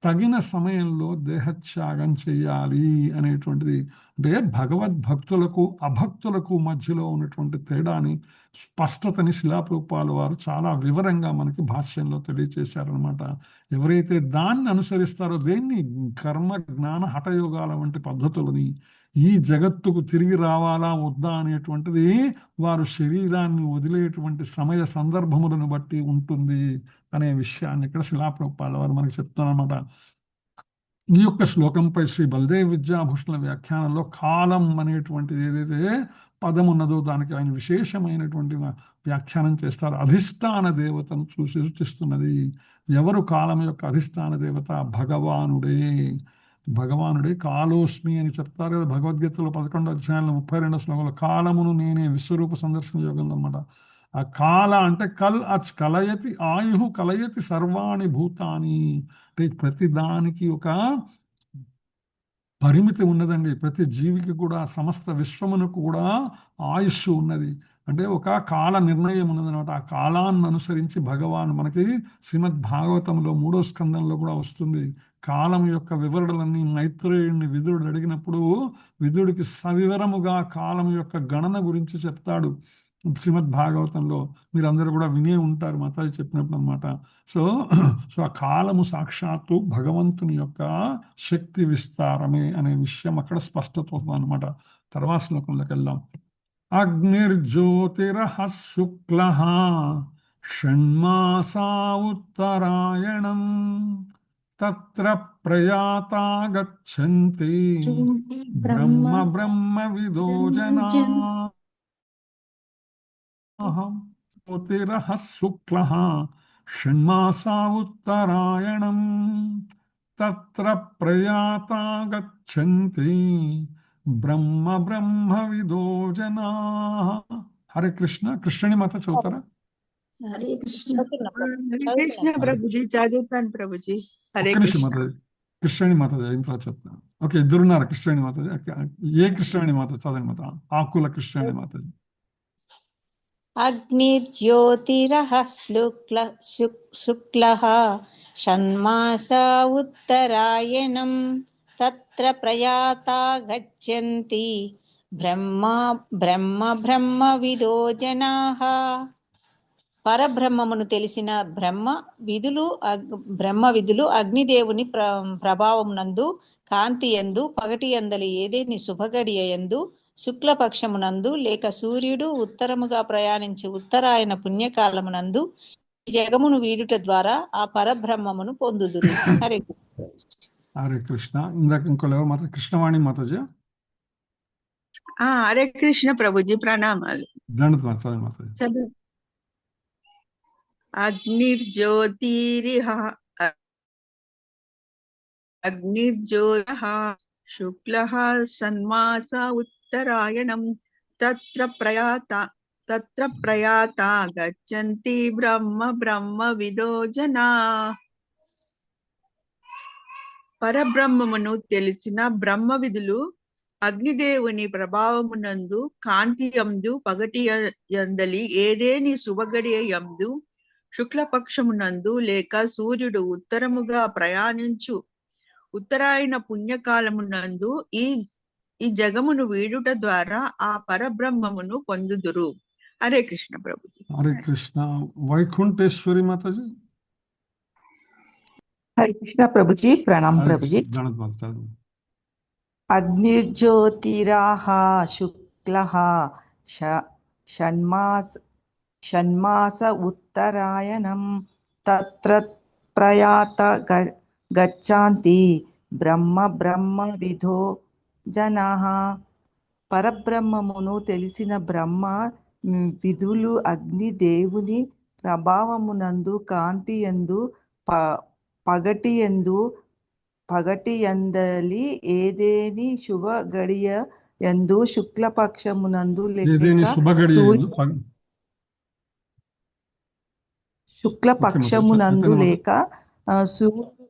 తగిన సమయంలో దేహత్యాగం చెయ్యాలి అనేటువంటిది. అంటే భగవద్భక్తులకు అభక్తులకు మధ్యలో ఉన్నటువంటి తేడాని, స్పష్టతని శిలాప్రభుపాద వారు చాలా వివరంగా మనకి భాష్యంలో తెలియచేశారనమాట. ఎవరైతే దాన్ని అనుసరిస్తారో, దేన్ని కర్మ, జ్ఞాన, హఠయోగాల వంటి పద్ధతులని, ఈ జగత్తుకు తిరిగి రావాలా వద్దా అనేటువంటిది వారు శరీరాన్ని వదిలేటువంటి సమయ సందర్భములను బట్టి ఉంటుంది అనే విషయాన్ని ఇక్కడ శిలాప్రభుపాద వారు మనకు చెప్తున్నారన్నమాట. ఈ యొక్క శ్లోకంపై శ్రీ బలదేవ్ విద్యాభూషణ వ్యాఖ్యానంలో కాలం అనేటువంటిది ఏదైతే పదం ఉన్నదో దానికి ఆయన విశేషమైనటువంటి వ్యాఖ్యానం చేస్తారు. అధిష్టాన దేవతను సూచిస్తున్నది. ఎవరు కాలం యొక్క అధిష్టాన దేవత? భగవానుడే కాలోస్మి అని చెప్తారు కదా భగవద్గీతలో 11వ అధ్యాయంలో 32వ శ్లోకంలో. కాలమును నేనే, విశ్వరూప సందర్శన యోగంలో అన్నమాట. ఆ కాల అంటే కలయతి ఆయు కలయతి సర్వాణి భూతాని. అంటే ప్రతి దానికి ఒక పరిమితి ఉన్నదండి. ప్రతి జీవికి కూడా, సమస్త విశ్వమునకు కూడా ఆయుష్ ఉన్నది. అంటే ఒక కాల నిర్ణయం ఉన్నదన్నమాట. ఆ కాలాన్ని అనుసరించి భగవాన్ మనకి శ్రీమద్ భాగవతంలో 3వ స్కందంలో కూడా వస్తుంది. కాలం యొక్క వివరణలన్నీ మైత్రేయుడిని విదురుడు అడిగినప్పుడు విదురుడికి సవివరముగా కాలం యొక్క గణన గురించి చెప్తాడు శ్రీమద్ భాగవతంలో. మీరందరూ కూడా వినే ఉంటారు మాతాజీ చెప్పినప్పుడు అనమాట. సో ఆ కాలము సాక్షాత్తు భగవంతుని యొక్క శక్తి విస్తారమే అనే విషయం అక్కడ స్పష్టత అవుతుంది అనమాట. తర్వాత శ్లోకంలోకి వెళ్దాం. అగ్నిర్జ్యోతిరః శుక్లః షణ్మాసా ఉత్తరాయణం తత్ర ప్రయాతా గచ్చంతి బ్రహ్మ విదో జనాః. జ్యోతిరః శుక్లః షణ్మాసా ఉత్తరాయణం తత్ర ప్రయాతా గచ్చంతి బ్రహ్మ విదో జనాః. హరే కృష్ణ. కృష్ణుని మాత చదువుతారా? హరే కృష్ణ. చదువుతున్నా హరే కృష్ణ ప్రభుజీ, చదువుతాను ప్రభుజీ. హరే ఒక్క నిమిషం కృష్ణ. మాతాజీ. కృష్ణుని మాతాజీ అయిన తర్వాత చెప్తాను. ఓకే, ఇద్దరున్నారు కృష్ణుని మాతాజీ. ఏ కృష్ణుని మాత చదవండి మాత. ఆకుల కృష్ణుని మాతాజీ. అగ్నిర్జ్యోతిరః శుక్లః షణ్మాసా ఉత్తరాయణం తత్ర ప్రయాతా గచ్చంతి బ్రహ్మ విదో జనాః. పరబ్రహ్మమును తెలిసిన బ్రహ్మ విధులు అగ్నిదేవుని ప్రభావమునందు, కాంతి యందు, పగటి యందలి ఏదేని శుభగడియ యందు, శుక్లపక్షమునందు లేక సూర్యుడు ఉత్తరముగా ప్రయాణించి ఉత్తరాయణ పుణ్యకాలమునందు ఈ జగమును వీడుట ద్వారా ఆ పరబ్రహ్మమును పొందుదురు. హరే హరే కృష్ణ. ఇందాక ఇంకోళ్ళు ఎవరు మాత? కృష్ణవాణి మాతాజీ. హరే కృష్ణ ప్రభుజీ, ప్రణామాలు. దండత్ మాత చదవండి మాతాజీ. చదువు. అగ్నిర్జ్యోతిః శుక్లః షణ్మాస ఉత్తరాయణం తత్ర ప్రయాతా గచ్చంతి బ్రహ్మ విదో జనాః. పరబ్రహ్మమును తెలిసిన బ్రహ్మ విధులు అగ్నిదేవుని ప్రభావమునందు, కాంతి యందు, పగటి యందలి ఏదేని శుభగడియ యందు, శుక్లపక్షమునందు లేక సూర్యుడు ఉత్తరముగా ప్రయాణించు ఉత్తరాయణ పుణ్యకాలమునందు ఈ జగమును వీడుట ద్వారా ఆ పరబ్రహ్మమును పొందుదురు. హరే కృష్ణ ప్రభుజీ. హరే కృష్ణ. వైకుంఠేశ్వరి మాతాజీ. హరే కృష్ణ ప్రభుజీ, ప్రణామ్ ప్రభుజీ. దండత్ మాత చదవండి. అగ్నిర్జ్యోతిరః శుక్లః షణ్మాస ఉత్తరాయణం తత్ర ప్రయాత గచ్ఛాంతి బ్రహ్మ విదో జనాః. పరబ్రహ్మమును తెలిసిన బ్రహ్మ విధులు అగ్నిదేవుని ప్రభావమునందు, కాంతి యందు, పగటి యందలి ఏదేని శుభ గడియ యందు, శుక్లపక్షమునందు లేక శుక్లపక్షమునందు లేక సూర్యుడు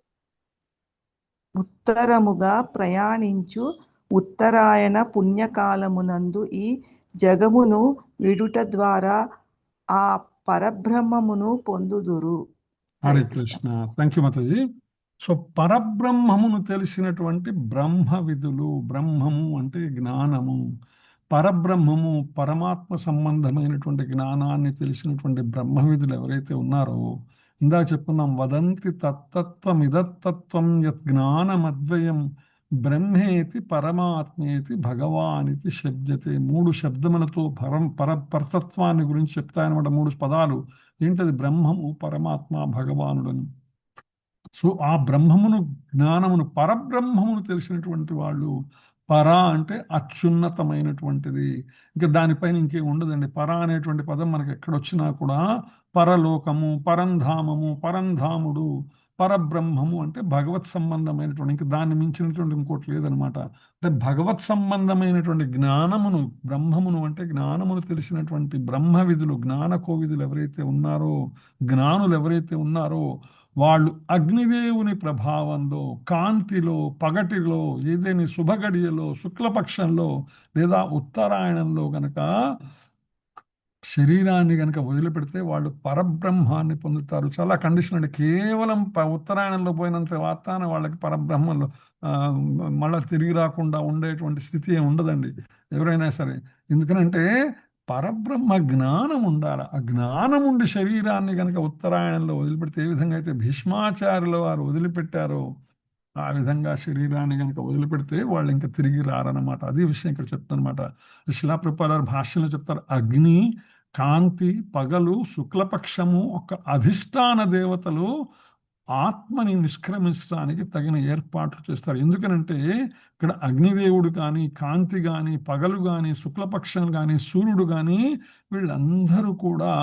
ఉత్తరముగా ప్రయాణించు ఉత్తరాయణ పుణ్యకాలమునందు ఈ జగమును విడుట ద్వారా ఆ పరబ్రహ్మమును పొందుదురు. హరే కృష్ణ. థ్యాంక్ యూ మాతాజీ. సో పరబ్రహ్మమును తెలిసినటువంటి బ్రహ్మ విధులు, బ్రహ్మము అంటే జ్ఞానము, పరబ్రహ్మము పరమాత్మ సంబంధమైనటువంటి జ్ఞానాన్ని తెలిసినటువంటి బ్రహ్మ విధులు ఎవరైతే ఉన్నారో, ఇందాక చెప్పుకున్నాం, వదంతి తత్తత్వమిదత్తత్వం యత్ జ్ఞానమద్వయం బ్రహ్మేతి పరమాత్మేతి భగవానితి శబ్దతే. 3 శబ్దములతో పరతత్వాన్ని గురించి చెప్తాయన్నమాట. 3 పదాలు. ఏంటది? బ్రహ్మము, పరమాత్మ, భగవానుడని. సో ఆ బ్రహ్మమును, జ్ఞానమును, పరబ్రహ్మమును తెలిసినటువంటి వాళ్ళు, పర అంటే అత్యున్నతమైనటువంటిది, ఇంకా దానిపైన ఇంకేం ఉండదండి. పర అనేటువంటి పదం మనకి ఎక్కడొచ్చినా కూడా పరలోకము, పరంధామము, పరంధాముడు, పరబ్రహ్మము అంటే భగవత్ సంబంధమైనటువంటి, ఇంకా దాన్ని మించినటువంటి ఇంకోటి లేదనమాట. అంటే భగవత్ సంబంధమైనటువంటి జ్ఞానమును, బ్రహ్మమును అంటే జ్ఞానమును తెలిసినటువంటి బ్రహ్మ విధులు, జ్ఞాన కోవిదులు ఎవరైతే ఉన్నారో, జ్ఞానులు ఎవరైతే ఉన్నారో, వాళ్ళు అగ్నిదేవుని ప్రభావంలో, కాంతిలో, పగటిలో, ఏదైనా శుభగడియలో, శుక్లపక్షంలో లేదా ఉత్తరాయణంలో గనక శరీరాన్ని గనక వదిలిపెడితే వాళ్ళు పరబ్రహ్మాన్ని పొందుతారు. చాలా కండిషన్ అండి. కేవలం ఉత్తరాయణంలో పోయినంత వాతాన వాళ్ళకి పరబ్రహ్మంలో మళ్ళీ తిరిగి రాకుండా ఉండేటువంటి స్థితి ఏమి ఉండదండి ఎవరైనా సరే. ఎందుకనంటే పరబ్రహ్మ జ్ఞానం ఉండాలి. ఆ జ్ఞానం ఉండి శరీరాన్ని కనుక ఉత్తరాయణంలో వదిలిపెడితే, ఏ విధంగా అయితే భీష్మాచార్యుల వారు వదిలిపెట్టారో ఆ విధంగా శరీరాన్ని కనుక వదిలిపెడితే వాళ్ళు ఇంకా తిరిగి రారన్నమాట. అదే విషయం ఇక్కడ చెప్తానమాట. శిలాప్రభుపాద వారు భాష్యంలో చెప్తారు, అగ్ని, కాంతి, పగలు, శుక్లపక్షము ఒక అధిష్టాన దేవతలు ఆత్మని నిష్క్రమించడానికి తగిన ఏర్పాట్లు చేస్తారు. ఎందుకనంటే ఇక్కడ అగ్నిదేవుడు కానీ, కాంతి కానీ, పగలు కానీ, శుక్లపక్షం కానీ, సూర్యుడు కానీ, వీళ్ళందరూ కూడా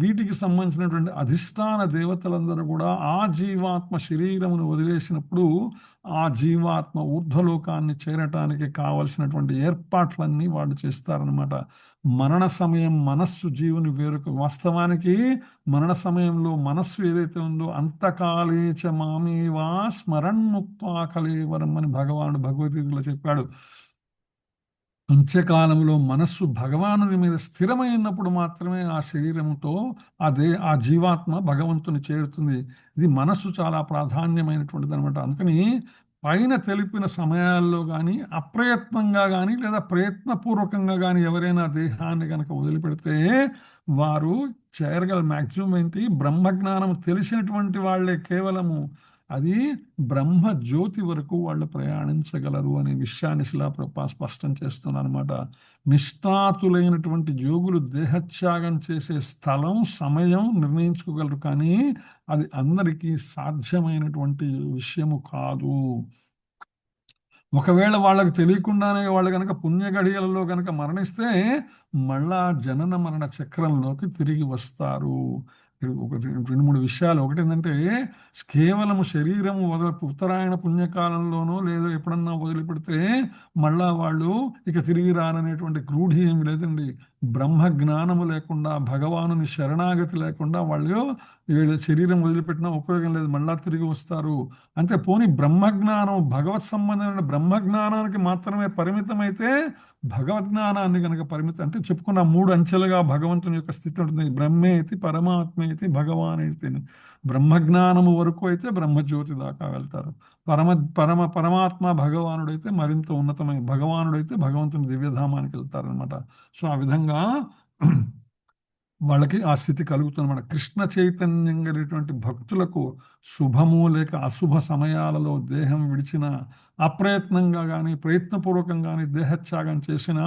వీటికి సంబంధించినటువంటి అధిష్టాన దేవతలందరూ కూడా ఆ జీవాత్మ శరీరమును వదిలేసినప్పుడు ఆ జీవాత్మ ఊర్ధ్వలోకాన్ని చేరటానికి కావలసినటువంటి ఏర్పాట్లన్నీ వాళ్ళు చేస్తారనమాట. మరణ సమయం మనస్సు జీవుని వేరొక, వాస్తవానికి మరణ సమయంలో మనస్సు ఏదైతే ఉందో అంతకాలేచ మామేవా స్మరణ్ముక్త్వా కలేవరం అని భగవానుడు భగవద్గీతలో చెప్పాడు. అంత్యకాలంలో మనస్సు భగవానుని మీద స్థిరమైనప్పుడు మాత్రమే ఆ శరీరంతో ఆ జీవాత్మ భగవంతుని చేరుతుంది. ఇది మనస్సు చాలా ప్రాధాన్యమైనటువంటిది అనమాట. అందుకని పైన తెలిపిన సమయాల్లో కానీ అప్రయత్నంగా కానీ లేదా ప్రయత్నపూర్వకంగా కానీ ఎవరైనా దేహాన్ని కనుక వదిలిపెడితే వారు చేరగల మ్యాక్సిమం ఏంటి, బ్రహ్మజ్ఞానం తెలిసినటువంటి వాళ్ళే కేవలము అది బ్రహ్మ జ్యోతి వరకు వాళ్ళు ప్రయాణించగలరు అనే విషయాన్ని శిలాప్రభుపాద స్పష్టం చేస్తున్నారు అనమాట. నిష్ఠాతులైనటువంటి యోగులు దేహత్యాగం చేసే స్థలం, సమయం నిర్ణయించుకోగలరు, కానీ అది అందరికీ సాధ్యమైనటువంటి విషయము కాదు. ఒకవేళ వాళ్ళకి తెలియకుండానే వాళ్ళు కనుక పుణ్యగడియలలో కనుక మరణిస్తే మళ్ళా జనన మరణ చక్రంలోకి తిరిగి వస్తారు. ఒక 2-3 విషయాలు. ఒకటి ఏంటంటే కేవలం శరీరం ఉత్తరాయణ పుణ్యకాలంలోనో లేదో ఎప్పుడన్నా వదిలిపెడితే మళ్ళా వాళ్ళు ఇక తిరిగి రాననేటువంటి రూఢి ఏమి లేదండి. బ్రహ్మ జ్ఞానము లేకుండా, భగవానుని శరణాగతి లేకుండా వాళ్ళు వీళ్ళ శరీరం వదిలిపెట్టినా ఉపయోగం లేదు, మళ్ళా తిరిగి వస్తారు. అంటే పోనీ బ్రహ్మజ్ఞానం, భగవత్ సంబంధమైన బ్రహ్మజ్ఞానానికి మాత్రమే పరిమితమైతే భగవద్జ్ఞానాన్ని కనుక పరిమితం అంటే చెప్పుకున్న 3 అంచెలుగా భగవంతుని యొక్క స్థితి ఉంటుంది. బ్రహ్మేతి, పరమాత్మేతి, భగవానేతి. బ్రహ్మజ్ఞానము వరకు అయితే బ్రహ్మజ్యోతి దాకా వెళ్తారు. పరమాత్మ భగవానుడైతే మరింత ఉన్నతమైన, భగవానుడైతే భగవంతుని దివ్యధామానికి వెళ్తారనమాట. సో ఆ విధంగా వాళ్ళకి ఆ స్థితి కలుగుతుందన్నమాట. కృష్ణ చైతన్యం కలిగినటువంటి భక్తులకు శుభము లేక అశుభ సమయాలలో దేహం విడిచిన, అప్రయత్నంగా కానీ ప్రయత్నపూర్వకంగా కానీ దేహత్యాగం చేసినా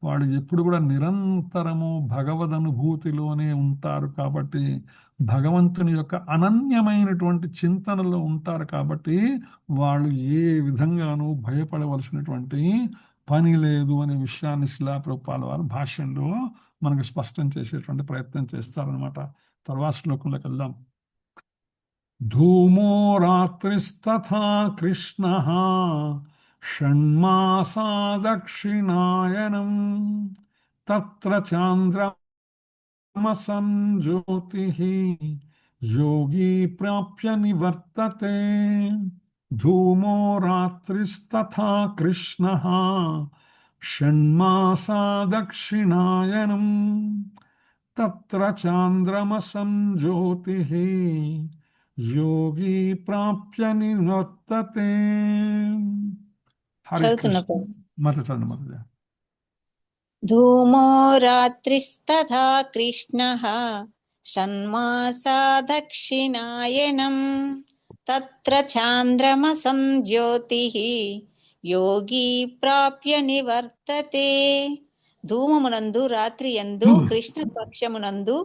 వాళ్ళు ఎప్పుడు కూడా నిరంతరము భగవద్ అనుభూతిలోనే ఉంటారు. కాబట్టి భగవంతుని యొక్క అనన్యమైనటువంటి చింతనలో ఉంటారు. కాబట్టి వాళ్ళు ఏ విధంగానూ భయపడవలసినటువంటి పని లేదు అనే విషయాన్ని శిలాప్రభుపాద వారు భాష్యంలో మనకు స్పష్టం చేసేటువంటి ప్రయత్నం చేస్తారనమాట. తర్వాత శ్లోకంలోకి వెళ్దాం. ధూమో రాత్రిస్తథా కృష్ణః షణ్మాసా దక్షిణాయనం తత్ర చాంద్రమసం జ్యోతిః యోగి ప్రాప్య నివర్తతే. ధూమో రాత్రిస్తథా కృష్ణః షణ్మాసా దక్షిణాయనం తత్ర చాంద్రమసం జ్యోతిః యోగి ప్రాప్య నివర్తతే. హరే చదువుతున్నా కృష్ణ. మత చండి మత. ధూమో రాత్రిస్తథా కృష్ణః షణ్మాసా దక్షిణాయనం తత్ర చాంద్రమసం జ్యోతిః యోగి ప్రాప్య నివర్తతే. ధూమమునందు రాత్రి యందు కృష్ణ పక్షమునందు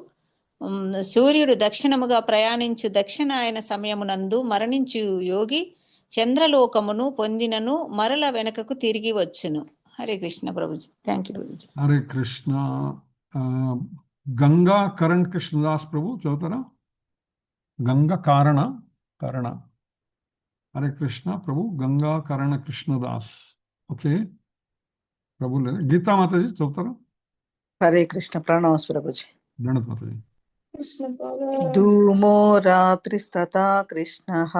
సూర్యుడు దక్షిణముగా ప్రయాణించు దక్షిణాయన సమయమునందు మరణించు యోగి చంద్రలోకమును పొందినను మరల వెనకకు తిరిగి వచ్చును. హరే కృష్ణ ప్రభుజీ. థ్యాంక్ యూ ప్రభుజీ. హరే కృష్ణ. గంగా కరణ్ కృష్ణదాస్ ప్రభు చదువుతారా? గంగా కారణ కరణ. హరే కృష్ణ ప్రభు. గంగా కరణ కృష్ణదాస్. ఓకే ప్రభు. లేదా గీతా మాతాజీ చదువుతారా? హరే కృష్ణ. ప్రణామస్ ప్రభుజీ. గణపతి మాతాజీ. ధూమో రాత్రిస్తథా కృష్ణః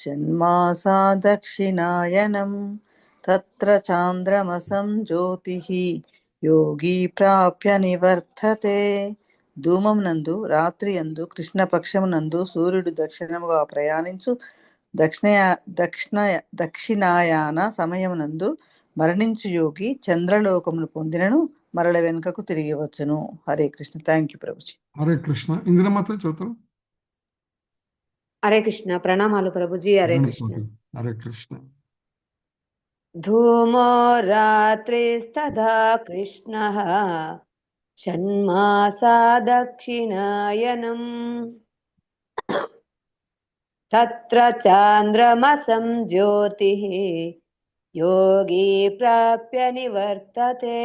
షణ్మాసా దక్షిణాయనం తత్ర చాంద్రమసం జ్యోతిః యోగి ప్రాప్య నివర్తతే. ధూమమునందు రాత్రి యందు కృష్ణపక్షమునందు సూర్యుడు దక్షిణముగా ప్రయాణించు దక్షిణాయాన సమయమునందు మరణించు యోగి చంద్రలోకమును పొందినను మరల వెనుకకు తిరిగి వచ్చును. హరే కృష్ణ. థ్యాంక్ యూ ప్రభుజీ. హరే కృష్ణ. ఇందిరమాత చదువుతారా? హరే కృష్ణ. ప్రణామాలు ప్రభుజీ. హరే కృష్ణ. హరే కృష్ణ. ధూమో రాత్రిస్తథా కృష్ణః షణ్మాసా దక్షిణాయనం తత్ర చాంద్రమసం జ్యోతిః యోగి ప్రాప్య నివర్తతే.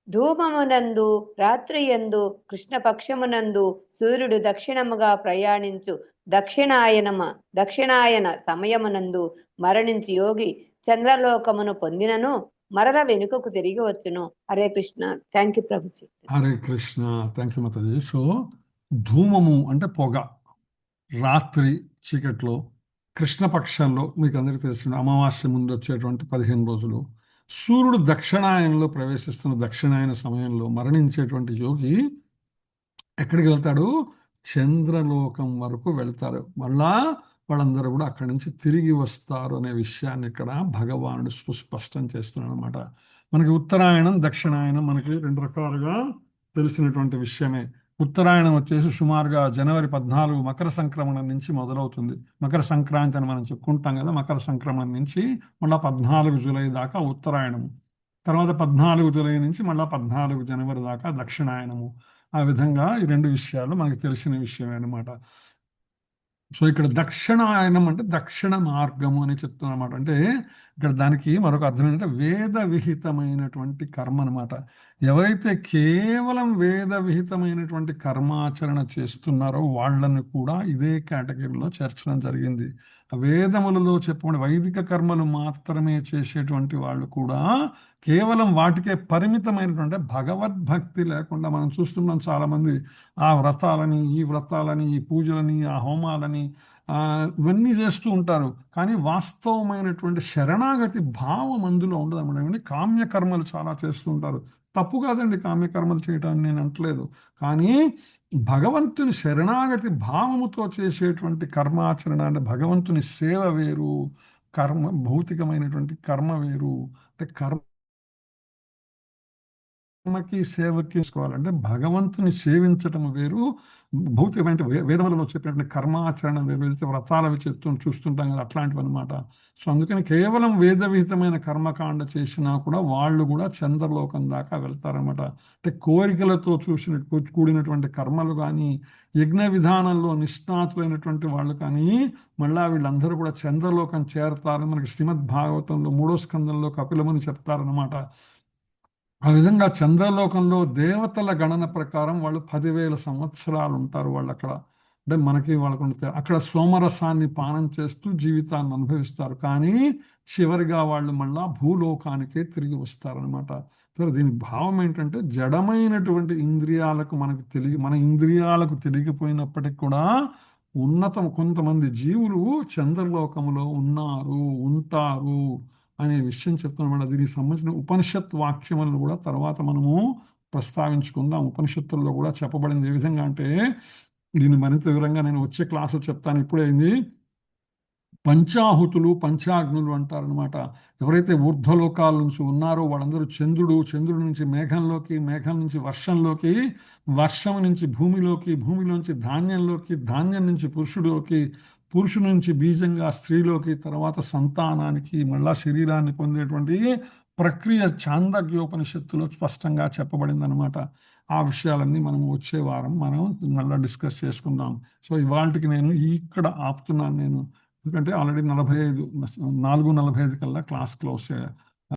ధూమమునందు రాత్రియందు కృష్ణపక్షమునందు సూర్యుడు దక్షిణముగా ప్రయాణించు దక్షిణాయన సమయమునందు మరణించి యోగి చంద్రలోకమును పొందినను మరల వెనుకకు తిరిగి వచ్చును. హరే కృష్ణ. థ్యాంక్ యూ ప్రభుజీ. హరే కృష్ణ. థ్యాంక్ యూ మాతాజీ. సో ధూమము అంటే పొగ. రాత్రి చీకట్లో కృష్ణపక్షంలో మీకు అందరికీ తెలిసిన అమావాస్య ముందు వచ్చేటువంటి 15 రోజులు సూర్యుడు దక్షిణాయనంలో ప్రవేశిస్తున్న దక్షిణాయన సమయంలో మరణించేటువంటి యోగి ఎక్కడికి వెళ్తాడు? చంద్రలోకం వరకు వెళ్తారు. మళ్ళా వాళ్ళందరూ కూడా అక్కడి నుంచి తిరిగి వస్తారు అనే విషయాన్ని ఇక్కడ భగవానుడు సుస్పష్టం చేస్తున్నాడు అనమాట. మనకి ఉత్తరాయణం దక్షిణాయనం మనకి 2 రకాలుగా తెలిసినటువంటి విషయమే. ఉత్తరాయణం వచ్చేసి సుమారుగా జనవరి 14 మకర సంక్రమణం నుంచి మొదలవుతుంది. మకర సంక్రాంతి అని మనం చెప్పుకుంటాం కదా. మకర సంక్రమణం నుంచి మళ్ళీ 14 జూలై దాకా ఉత్తరాయణము. తర్వాత 14 జూలై నుంచి మళ్ళీ 14 జనవరి దాకా దక్షిణాయనము. ఆ విధంగా ఈ 2 విషయాలు మనకి తెలిసిన విషయమే అనమాట. సో ఇక్కడ దక్షిణాయనం అంటే దక్షిణ మార్గము అని చెప్తున్నా అనమాట. అంటే ఇక్కడ దానికి మరొక అర్థం ఏంటంటే వేద విహితమైనటువంటి కర్మ అనమాట. ఎవరైతే కేవలం వేద విహితమైనటువంటి కర్మాచరణ చేస్తున్నారో వాళ్ళని కూడా ఇదే కేటగిరీలో చేర్చడం జరిగింది. వేదములలో చెప్పబడి వైదిక కర్మలు మాత్రమే చేసేటువంటి వాళ్ళు కూడా కేవలం వాటికే పరిమితమైనటువంటి భగవద్భక్తి లేకుండా మనం చూస్తున్నాం. చాలామంది ఆ వ్రతాలని ఈ వ్రతాలని ఈ పూజలని ఆ హోమాలని ఇవన్నీ చేస్తూ ఉంటారు. కానీ వాస్తవమైనటువంటి శరణాగతి భావం అందులో ఉండదు అన్నమాట. కామ్యకర్మలు చాలా చేస్తూ ఉంటారు. తప్పు కాదండి కామ్యకర్మలు చేయటాన్ని నేను అంటలేదు. కానీ భగవంతుని శరణాగతి భావముతో చేసేటువంటి కర్మాచరణ అంటే భగవంతుని సేవ వేరు, కర్మ భౌతికమైనటువంటి కర్మ వేరు. అంటే కర్మకి సేవకి తీసుకోవాలంటే భగవంతుని సేవించటం వేరు, భౌతికమైన వేదములలో చెప్పినటువంటి కర్మాచరణ వేరు. ఏదైతే వ్రతాలవి చూస్తుంటాం కదా అట్లాంటివి అనమాట. సో అందుకని కేవలం వేద విహితమైన కర్మకాండ చేసినా కూడా వాళ్ళు కూడా చంద్రలోకం దాకా వెళ్తారనమాట. అంటే కోరికలతో కూడినటువంటి కర్మలు కానీ యజ్ఞ విధానంలో నిష్ణాతులైనటువంటి వాళ్ళు కానీ మళ్ళా వీళ్ళందరూ కూడా చంద్రలోకం చేరతారని మనకి శ్రీమద్ భాగవతంలో 3వ స్కందంలో కపిలముని చెప్తారనమాట. ఆ విధంగా చంద్రలోకంలో దేవతల గణన ప్రకారం వాళ్ళు 10,000 సంవత్సరాలు ఉంటారు వాళ్ళు అక్కడ. అంటే మనకి వాళ్ళకు అక్కడ సోమరసాన్ని పానం చేస్తూ జీవితాన్ని అనుభవిస్తారు. కానీ చివరిగా వాళ్ళు మళ్ళా భూలోకానికే తిరిగి వస్తారనమాట. దీని భావం ఏంటంటే జడమైనటువంటి ఇంద్రియాలకు మన ఇంద్రియాలకు తెలిగిపోయినప్పటికి కూడా కొంతమంది జీవులు చంద్రలోకములో ఉంటారు అనే విషయం చెప్తున్నమాట. దీనికి సంబంధించిన ఉపనిషత్ వాక్యములను కూడా తర్వాత మనము ప్రస్తావించుకుందాం. ఉపనిషత్తుల్లో కూడా చెప్పబడింది ఏ విధంగా అంటే, దీన్ని మరింత వివరంగా నేను వచ్చే క్లాసులో చెప్తాను. ఇప్పుడైంది పంచాహుతులు పంచాగ్నులు అంటారనమాట. ఎవరైతే ఊర్ధ్వలోకాల నుంచి ఉన్నారో వాళ్ళందరూ చంద్రుడి నుంచి మేఘంలోకి, మేఘం నుంచి వర్షంలోకి, వర్షం నుంచి భూమిలోకి, భూమిలోంచి ధాన్యంలోకి, ధాన్యం నుంచి పురుషుడి నుంచి బీజంగా స్త్రీలోకి, తర్వాత సంతానానికి, మళ్ళా శరీరాన్ని పొందేటువంటి ప్రక్రియ చాందోగ్యోపనిషత్తులో స్పష్టంగా చెప్పబడింది అనమాట. ఆ విషయాలన్నీ మనం వచ్చే వారం మనం మళ్ళీ డిస్కస్ చేసుకుందాం. సో ఇవాళకి నేను ఇక్కడ ఆపుతున్నాను. ఎందుకంటే ఆల్రెడీ 4:45 కల్లా క్లాస్ క్లోజ్ చేయాలి.